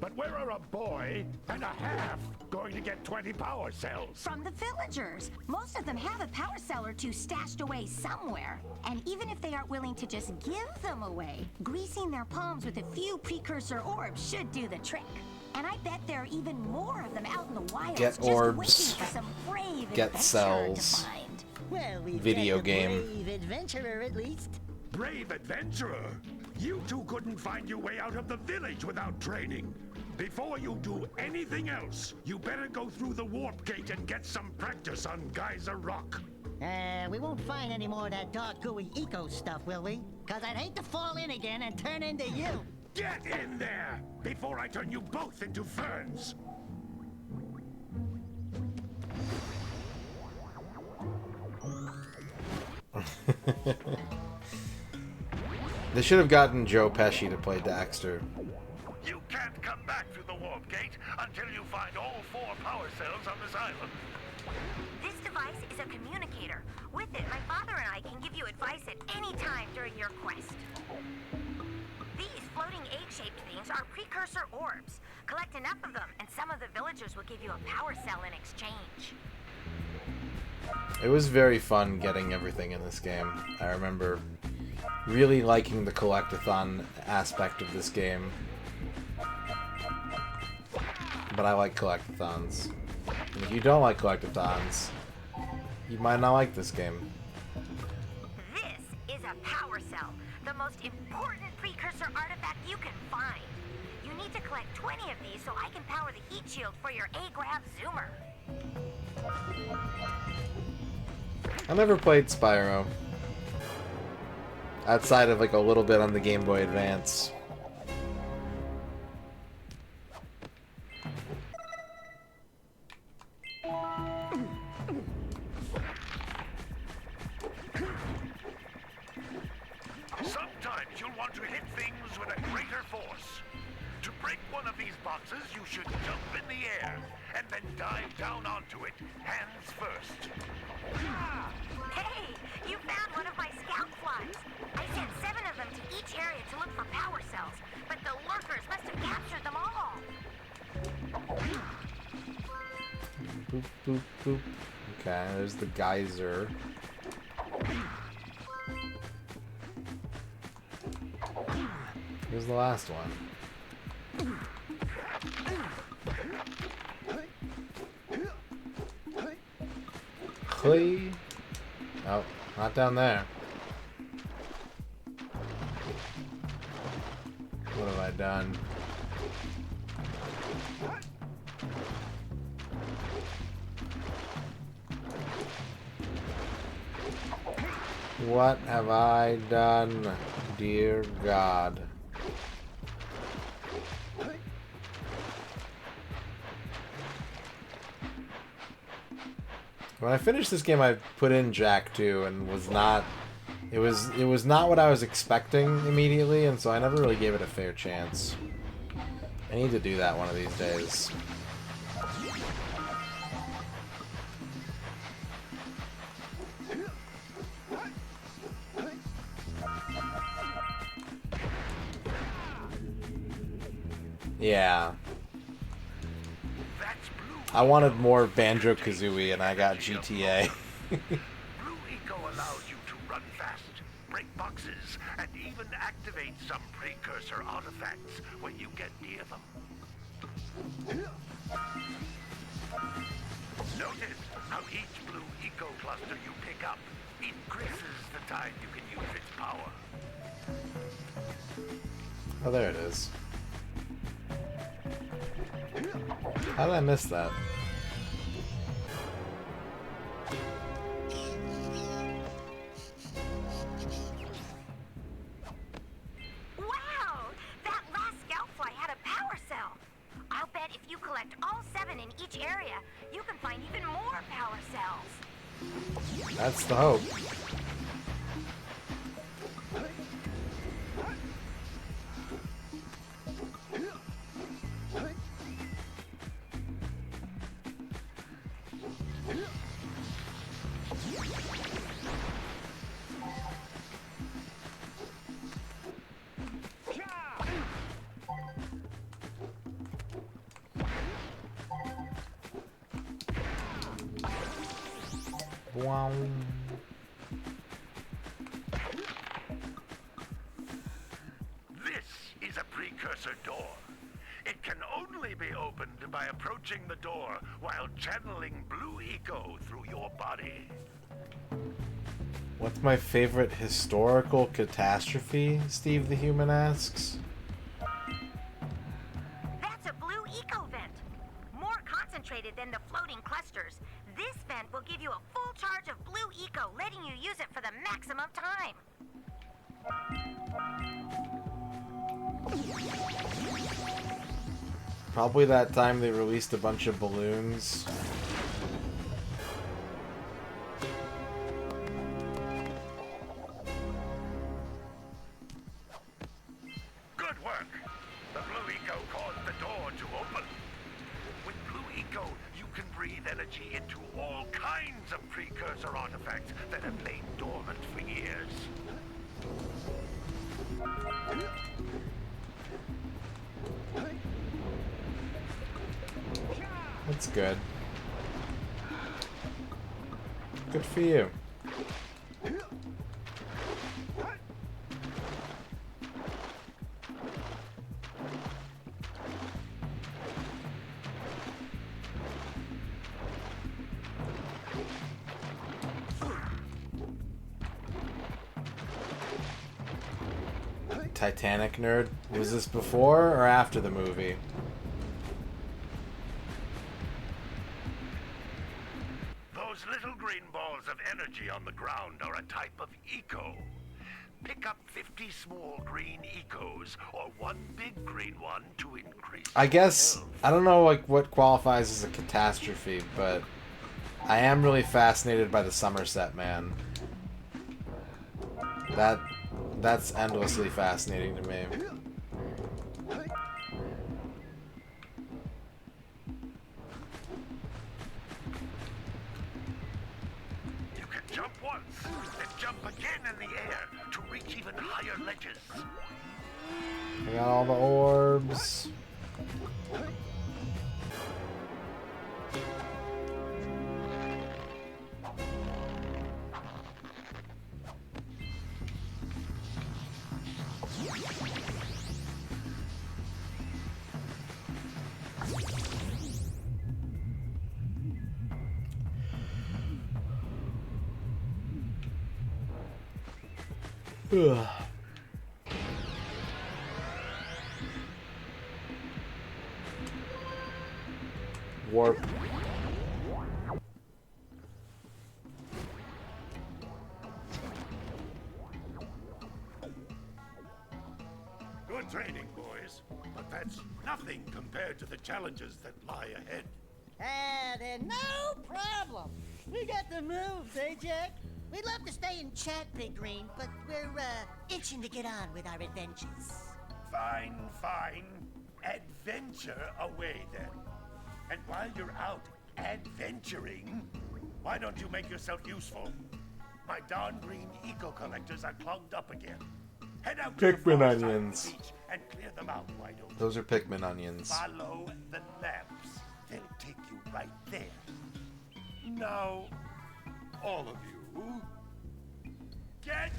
But where are a boy and a half going to get 20 power cells? From the villagers. Most of them have a power cell or two stashed away somewhere. And even if they aren't willing to just give them away, greasing their palms with a few precursor orbs should do the trick. And I bet there are even more of them out in the wild. Get orbs. Just waiting for some brave Get adventurer cells. to find. Well, we've Video got a game. brave adventurer at least. Brave adventurer? You two couldn't find your way out of the village without training. Before you do anything else, you better go through the warp gate and get some practice on Geyser Rock. We won't find any more of that dark gooey eco stuff, will we? Cause I'd hate to fall in again and turn into you. Get in there before I turn you both into ferns. They should have gotten Joe Pesci to play Daxter. You can't come back through the warp gate until you find all 4 power cells on this island. This device is a communicator. With it, my father and I can give you advice at any time during your quest. These floating egg-shaped things are precursor orbs. Collect enough of them, and some of the villagers will give you a power cell in exchange. It was very fun getting everything in this game. I remember really liking the collectathon aspect of this game. But I like collectathons. And if you don't like collectathons, you might not like this game. This is a power cell, the most important precursor artifact you can find. You need to collect 20 of these so I can power the heat shield for your A-Grav Zoomer. I never played Spyro. Outside of like a little bit on the Game Boy Advance. Sometimes you'll want to hit things with a greater force. To break one of these boxes, you should jump in the air and then dive down onto it, hands first. Hey, you found one of my scout flies. I sent 7 of them to each area to look for power cells, but the lurkers must have captured them all. Boop, boop, boop. Okay, there's the geyser. Here's the last one. Clee. Oh, not down there. What have I done? What have I done, dear God? When I finished this game, I put in Jack 2 and was not... It was not what I was expecting immediately, and so I never really gave it a fair chance. I need to do that one of these days. Yeah. I wanted more Banjo-Kazooie, and I got GTA. Blue Eco allows you to run fast, break boxes, and even activate some precursor artifacts when you get near them. Notice how each Blue Eco cluster you pick up increases the time you can use its power. Oh, there it is. How did I miss that? Wow! That last scoutfly had a power cell. I'll bet if you collect all 7 in each area, you can find even more power cells. That's the hope. Wow. This is a precursor door. It can only be opened by approaching the door while channeling Blue Eco through your body. What's my favorite historical catastrophe? Steve the Human asks. That's a Blue than the floating clusters. This vent will give you a full charge of blue eco, letting you use it for the maximum time. Probably that time they released a bunch of balloons. Good work. The blue eco caused the door to open. With blue eco, you can breathe energy into all kinds of precursor artifacts that have lain dormant for years. That's good. Good for you. Titanic nerd. Was this before or after the movie? Those little green balls of energy on the ground are a type of eco. Pick up 50 small green ecos or one big green one to increase. I guess I don't know like what qualifies as a catastrophe, but I am really fascinated by the Somerset Man. That's endlessly fascinating to me. You can jump once, then jump again in the air to reach even higher ledges. I got all the orbs. Ugh. Warp. Good training, boys, but that's nothing compared to the challenges that lie ahead. Then no problem. We got the moves, eh, Jack? We'd love to stay and chat, Big Green, but we're, itching to get on with our adventures. Fine, fine. Adventure away, then. And while you're out adventuring, why don't you make yourself useful? My darn green eco-collectors are clogged up again. Head out to the Pikmin far side of the onions. beach and clear them out, why don't you? Those are Pikmin onions. Follow the lamps. They'll take you right there. Now, all of you, get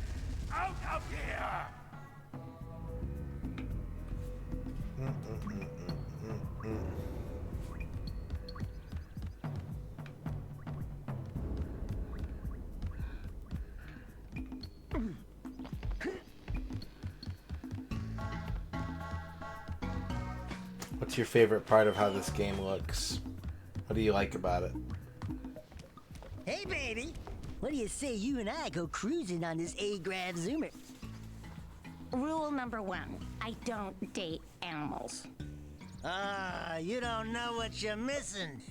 out of here! What's your favorite part of how this game looks? What do you like about it? Hey, baby. What do you say you and I go cruising on this A-Grav Zoomer? Rule number 1, I don't date animals. Ah, you don't know what you're missing.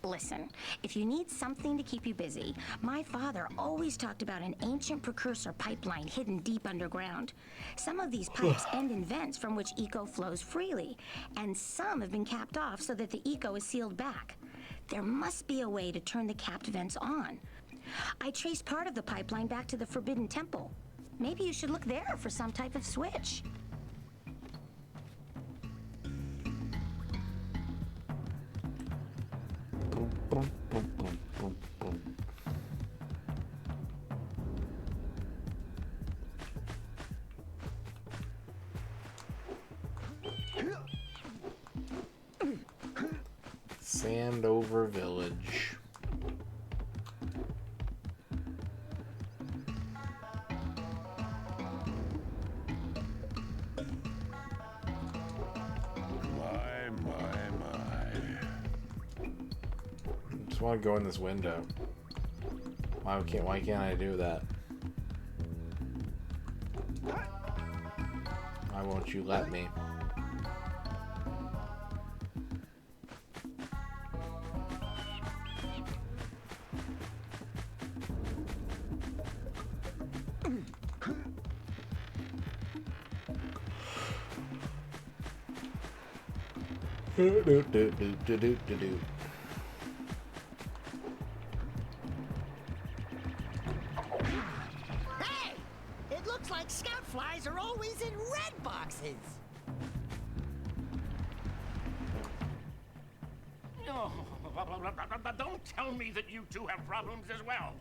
Listen, if you need something to keep you busy, my father always talked about an ancient precursor pipeline hidden deep underground. Some of these pipes end in vents from which eco flows freely, and some have been capped off so that the eco is sealed back. There must be a way to turn the capped vents on. I traced part of the pipeline back to the Forbidden Temple. Maybe you should look there for some type of switch. Sandover Village. Why, just want to go in this window. Why can't I do that? Why won't you let me? Hey! It looks like scout flies are always in red boxes. No, don't tell me that you two have problems as well.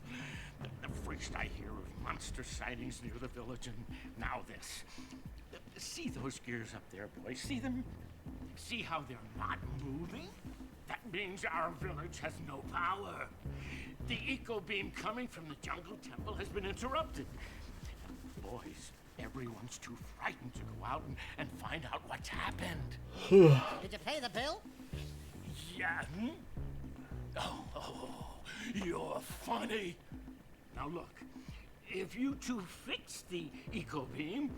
The first I hear of monster sightings near the village, and now this. See those gears up there, boys? See them? See how they're not moving? That means our village has no power. The eco beam coming from the jungle temple has been interrupted. Boys, everyone's too frightened to go out and find out what's happened. Did you pay the bill? Yeah. Oh, you're funny. Now look, if you two fix the eco beam,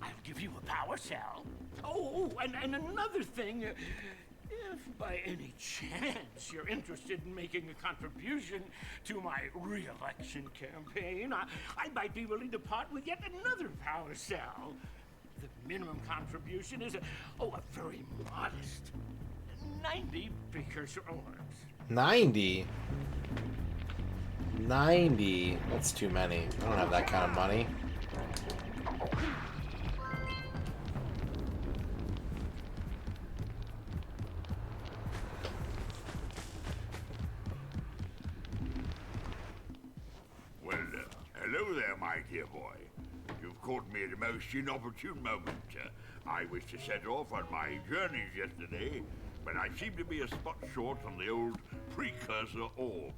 I'll give you a power cell. Oh, and another thing, if by any chance you're interested in making a contribution to my re-election campaign, I might be willing to part with yet another power cell. The minimum contribution is a very modest 90 precursor orbs. 90? 90? That's too many. I don't have that kind of money. Well, hello there, my dear boy. You've caught me at a most inopportune moment. I was to set off on my journeys yesterday, but I seem to be a spot short on the old precursor orbs.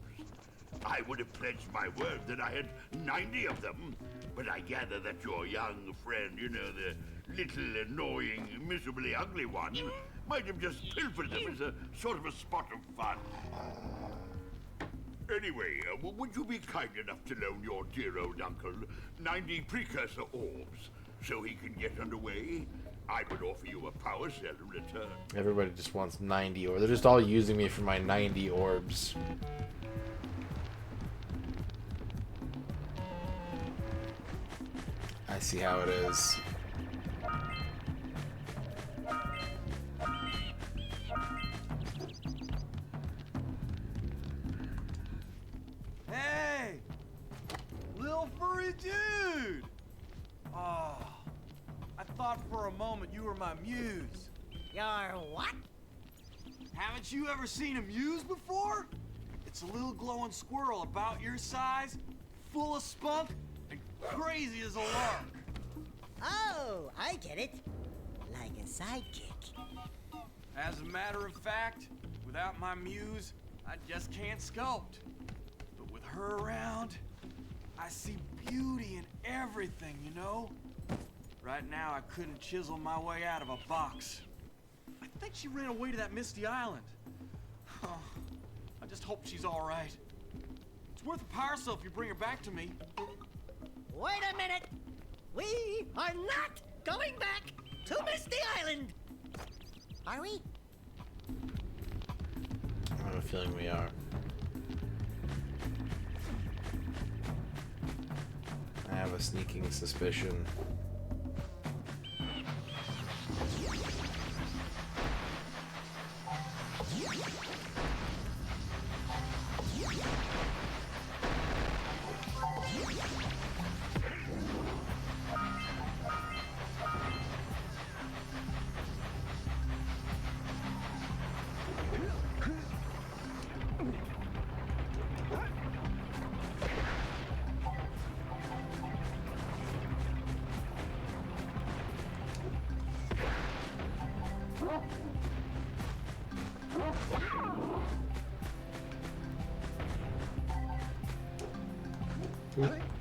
I would have pledged my word that I had 90 of them, but I gather that your young friend, you know, the little annoying, miserably ugly one, might have just pilfered them as a sort of a spot of fun. Anyway, would you be kind enough to loan your dear old uncle 90 precursor orbs so he can get underway? I would offer you a power cell in return. Everybody just wants 90, or they're just all using me for my 90 orbs. I see how it is. Hey! Little furry dude! Oh, I thought for a moment you were my muse. Your what? Haven't you ever seen a muse before? It's a little glowing squirrel about your size, full of spunk, and crazy as a lark. Oh, I get it. Like a sidekick. As a matter of fact, without my muse, I just can't sculpt. But with her around, I see beauty in everything, you know? Right now, I couldn't chisel my way out of a box. I think she ran away to that misty island. Oh, I just hope she's all right. It's worth a power cell if you bring her back to me. Wait a minute! We are not going back to Misty Island! Are we? I have a feeling we are. I have a sneaking suspicion.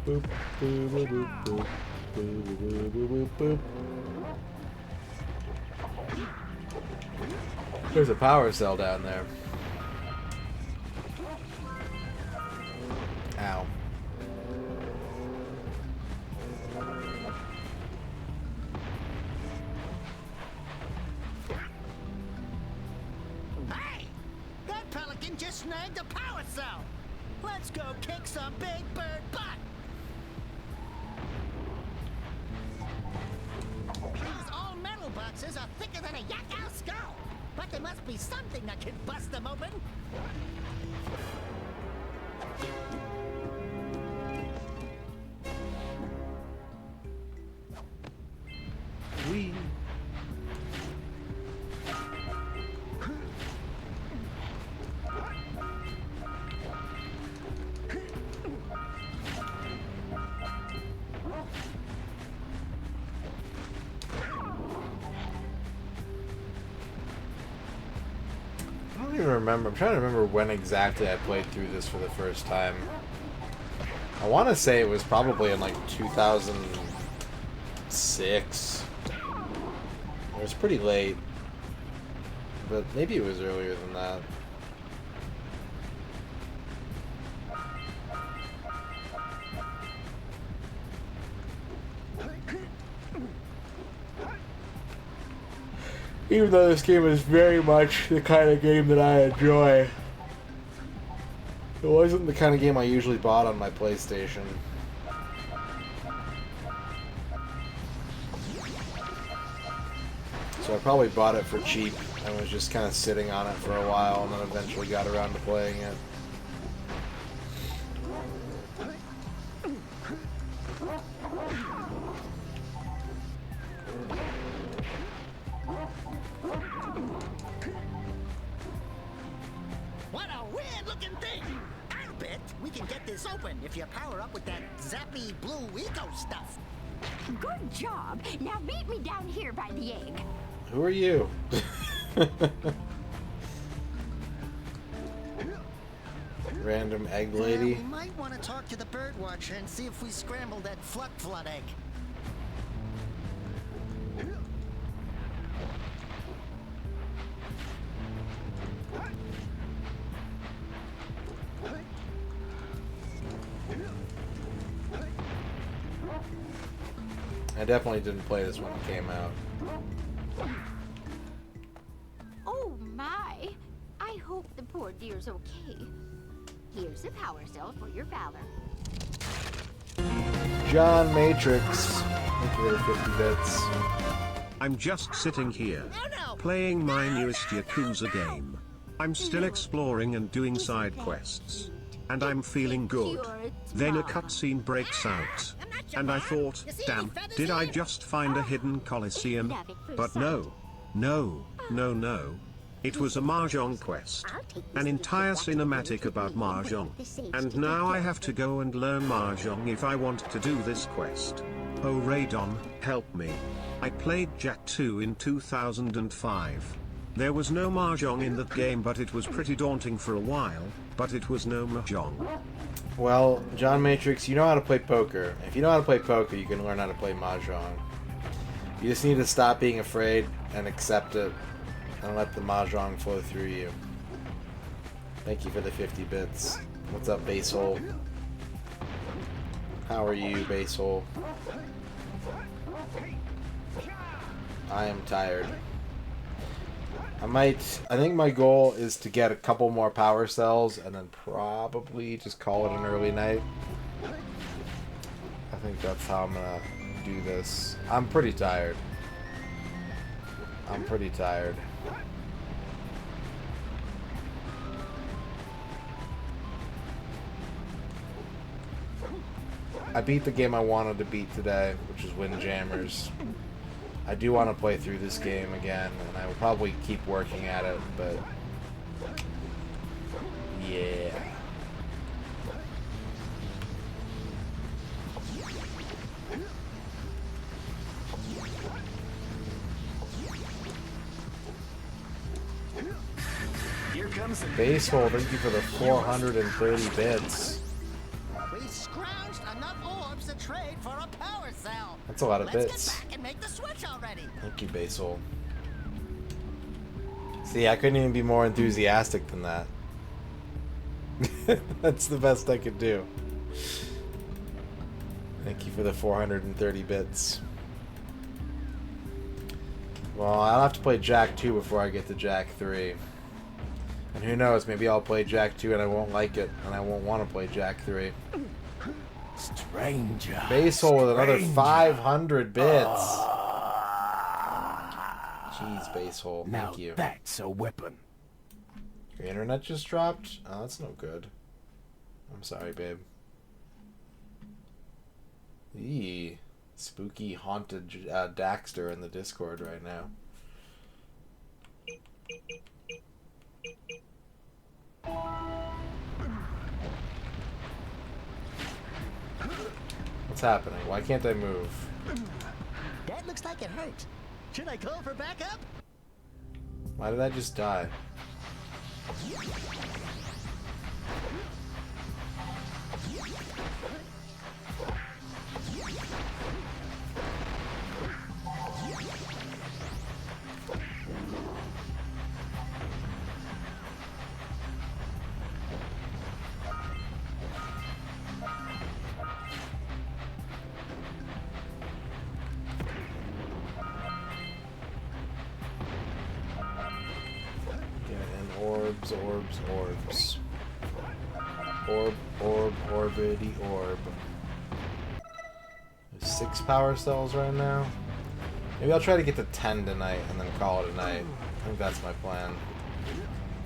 Boop, boop, boop, boop, boop, boop, boop, boop, boop. There's a power cell down there. Ow. Hey! That pelican just snagged a power cell! Let's go kick some big bird butt! These all-metal boxes are thicker than a yak-ow skull! But there must be something that can bust them open! Wee. I don't even remember. I'm trying to remember when exactly I played through this for the first time. I want to say it was probably in like 2006. It was pretty late, but maybe it was earlier than that. Even though this game is very much the kind of game that I enjoy, it wasn't the kind of game I usually bought on my PlayStation. So I probably bought it for cheap and was just kind of sitting on it for a while and then eventually got around to playing it. What a weird-looking thing! I'll bet we can get this open if you power up with that zappy blue eco stuff. Good job. Now meet me down here by the egg. Who are you? Random egg lady? We might want to talk to the bird watcher and see if we scramble that flood egg. I definitely didn't play this when it came out. Oh my! I hope the poor dear's okay. Here's a power cell for your valor. John Matrix. Thank you for the 50 bits. I'm just sitting here, playing my newest Yakuza game. I'm still exploring and doing side quests. And I'm feeling good. Then a cutscene breaks out. And I thought, damn, did I just find a hidden coliseum? But no. No. It was a Mahjong quest. An entire cinematic about Mahjong. And now I have to go and learn Mahjong if I want to do this quest. Oh Radon, help me. I played Jak 2 in 2005. There was no Mahjong in that game, but it was pretty daunting for a while, but it was no Mahjong. Well, John Matrix, you know how to play poker. If you know how to play poker, you can learn how to play Mahjong. You just need to stop being afraid and accept it and let the Mahjong flow through you. Thank you for the 50 bits. What's up, Basehole? How are you, Basehole? I am tired. I think my goal is to get a couple more power cells and then probably just call it an early night. I think that's how I'm gonna do this. I'm pretty tired. I beat the game I wanted to beat today, which is Windjammers. I do want to play through this game again, and I will probably keep working at it, but yeah. Here comes the Basehole, thank you for the 430 bits. We scrounged enough orbs to trade for a power cell. That's a lot of Let's bits. get back and make the switch already. Thank you, Basehole. See, I couldn't even be more enthusiastic than that. That's the best I could do. Thank you for the 430 bits. Well, I'll have to play Jack 2 before I get to Jack 3. And who knows, maybe I'll play Jack 2 and I won't like it, and I won't want to play Jack 3. Stranger. Base hole with another 500 bits. Jeez, base hole. Thank you. That's a weapon. Your internet just dropped? Oh, that's no good. I'm sorry, babe. Eee. Spooky, haunted Daxter in the Discord right now. What's happening? Why can't I move? That looks like it hurts. Should I call for backup? Why did I just die? Orbs. Orbity orb. There's 6 power cells right now. Maybe I'll try to get to 10 tonight and then call it a night. I think that's my plan.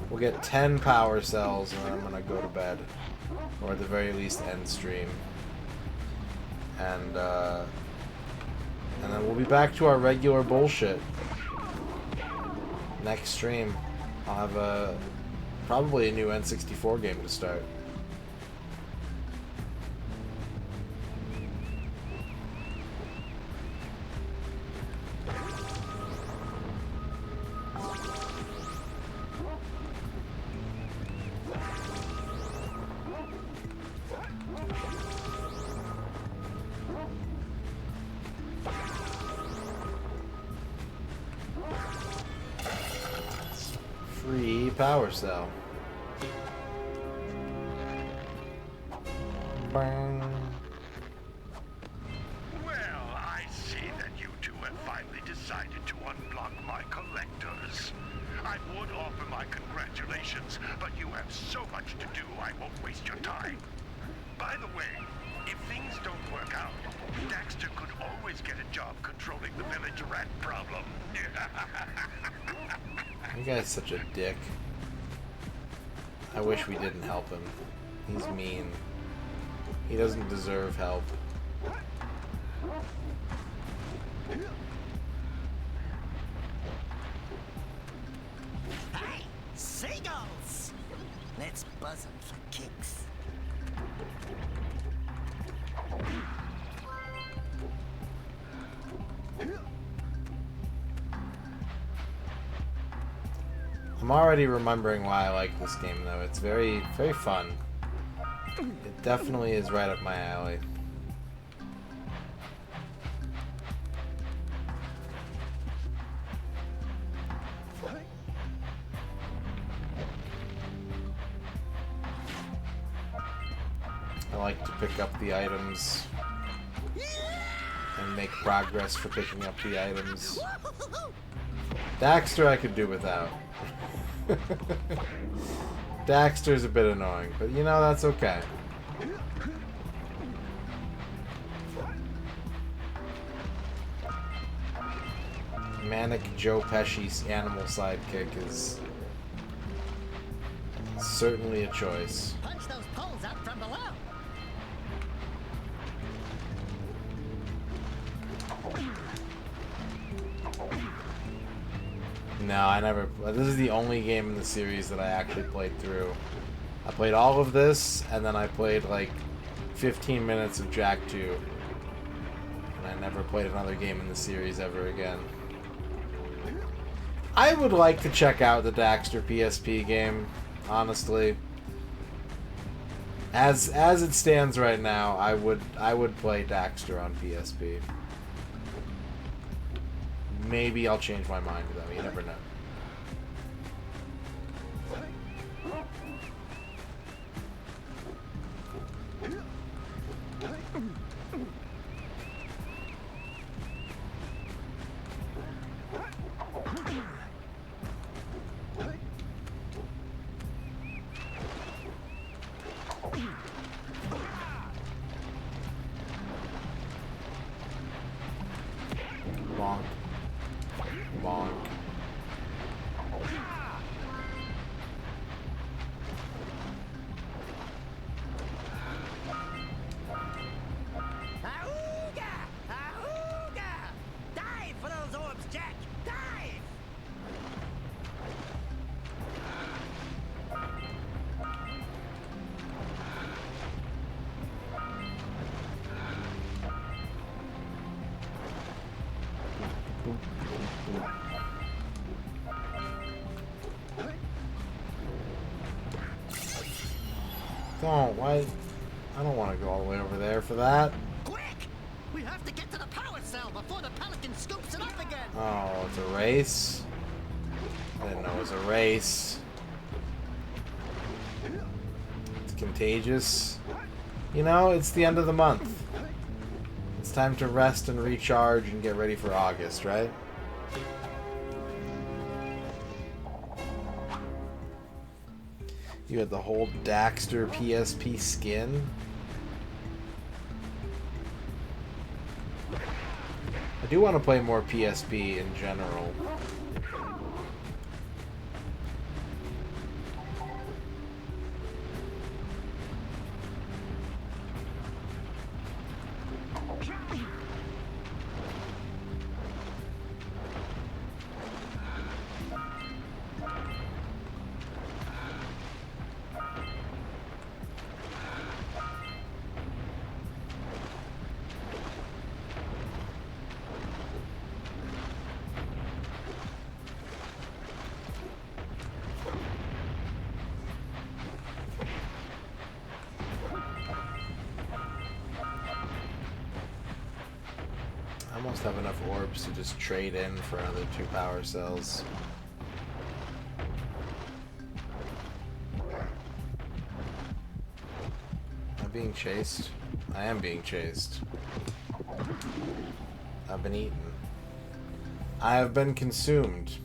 We'll get 10 power cells and then I'm gonna go to bed. Or at the very least end stream. And then we'll be back to our regular bullshit. Next stream. I'll have probably a new N64 game to start. Free power cell. Bang. Well, I see that you two have finally decided to unblock my collectors. I would offer my congratulations, but you have so much to do, I won't waste your time. By the way, if things don't work out, Daxter could always get a job controlling the village rat problem. You guy's such a dick. I wish we didn't help him. He's mean. He doesn't deserve help. Hey, seagulls! Let's buzz them for kicks. I'm already remembering why I like this game, though. It's very, very fun. It definitely is right up my alley. I like to pick up the items and make progress for picking up the items. Daxter I could do without. Daxter's a bit annoying, but you know, that's okay. Manic Joe Pesci's animal sidekick is certainly a choice. Punch those poles out from below. No, I never. This is the only game in the series that I actually played through. I played all of this, and then I played like 15 minutes of Jack 2. And I never played another game in the series ever again. I would like to check out the Daxter PSP game, honestly. As it stands right now, I would play Daxter on PSP. Maybe I'll change my mind, though. You never know. Bonk. Bonk. Auga! Auga! Dive for those orbs, Jack! Dive! Don't, why? I don't want to go all the way over there for that. Quick! We have to get to the power cell before the Pelican scoops it up again! Oh, it's a race? I didn't know it was a race. It's contagious. You know, it's the end of the month. It's time to rest and recharge and get ready for August, right? You had the whole Daxter PSP skin. I do want to play more PSP in general. I almost have enough orbs to just trade in for another 2 power cells. Am I being chased? I am being chased. I've been eaten. I have been consumed.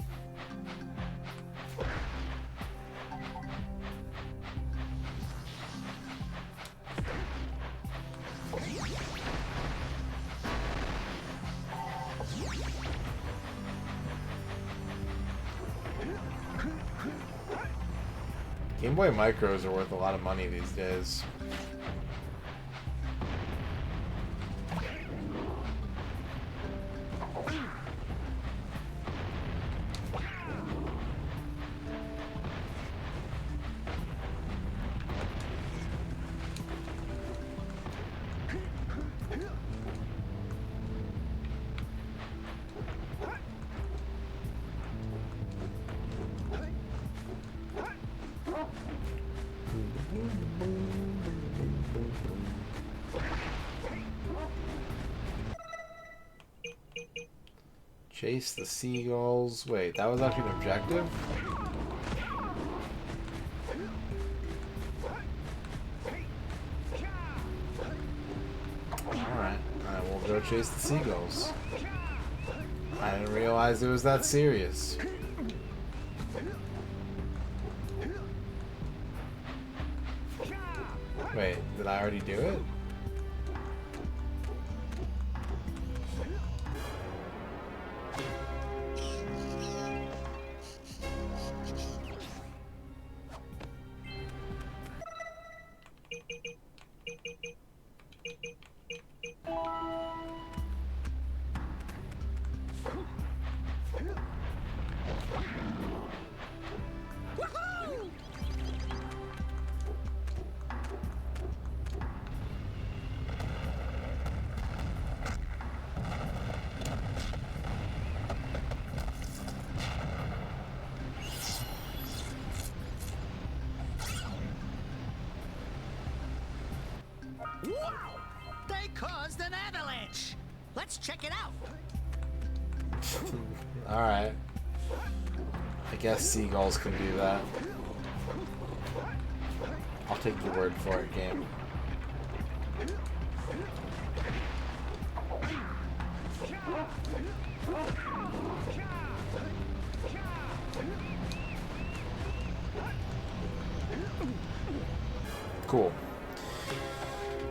Game Boy Micros are worth a lot of money these days. Chase the seagulls. Wait, that was actually an objective? Alright, we'll go chase the seagulls. I didn't realize it was that serious. Wait, did I already do it? Wow! They caused an avalanche! Let's check it out! Alright. I guess seagulls can do that. I'll take your word for it, game. Cool.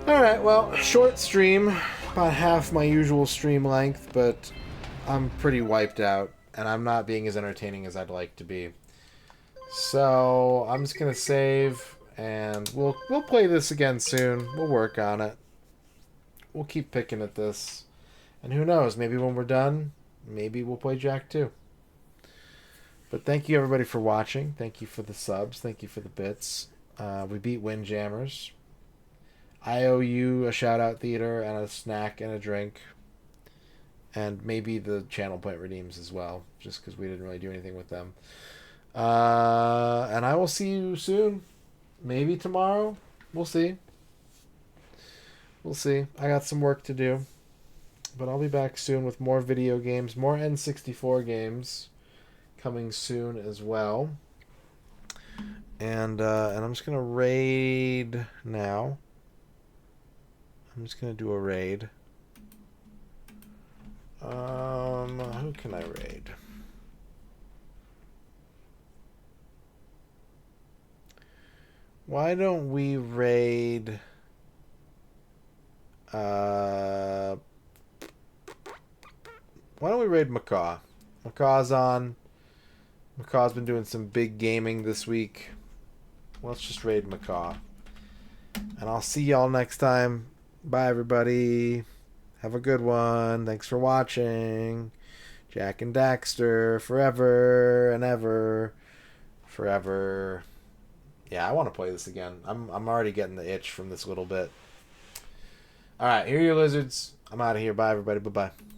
Alright, well, short stream. About half my usual stream length, but I'm pretty wiped out, and I'm not being as entertaining as I'd like to be. So I'm just gonna save, and we'll play this again soon. We'll work on it. We'll keep picking at this, and who knows? Maybe when we're done, maybe we'll play Jack 2. But thank you everybody for watching. Thank you for the subs. Thank you for the bits. We beat Windjammers. I owe you a shout out, Theater, and a snack and a drink. And maybe the channel point redeems as well, just because we didn't really do anything with them. And I will see you soon. Maybe tomorrow. We'll see. We'll see. I got some work to do. But I'll be back soon with more video games, more N64 games coming soon as well. And I'm just going to raid now. I'm just going to do a raid. Who can I raid? Why don't we raid... why don't we raid Macaw? Macaw's on. Macaw's been doing some big gaming this week. Let's just raid Macaw. And I'll see y'all next time. Bye, everybody. Have a good one. Thanks for watching. Jack and Daxter, forever and ever. Forever. Yeah, I want to play this again. I'm already getting the itch from this little bit. Alright, here are your lizards. I'm out of here. Bye, everybody. Bye-bye.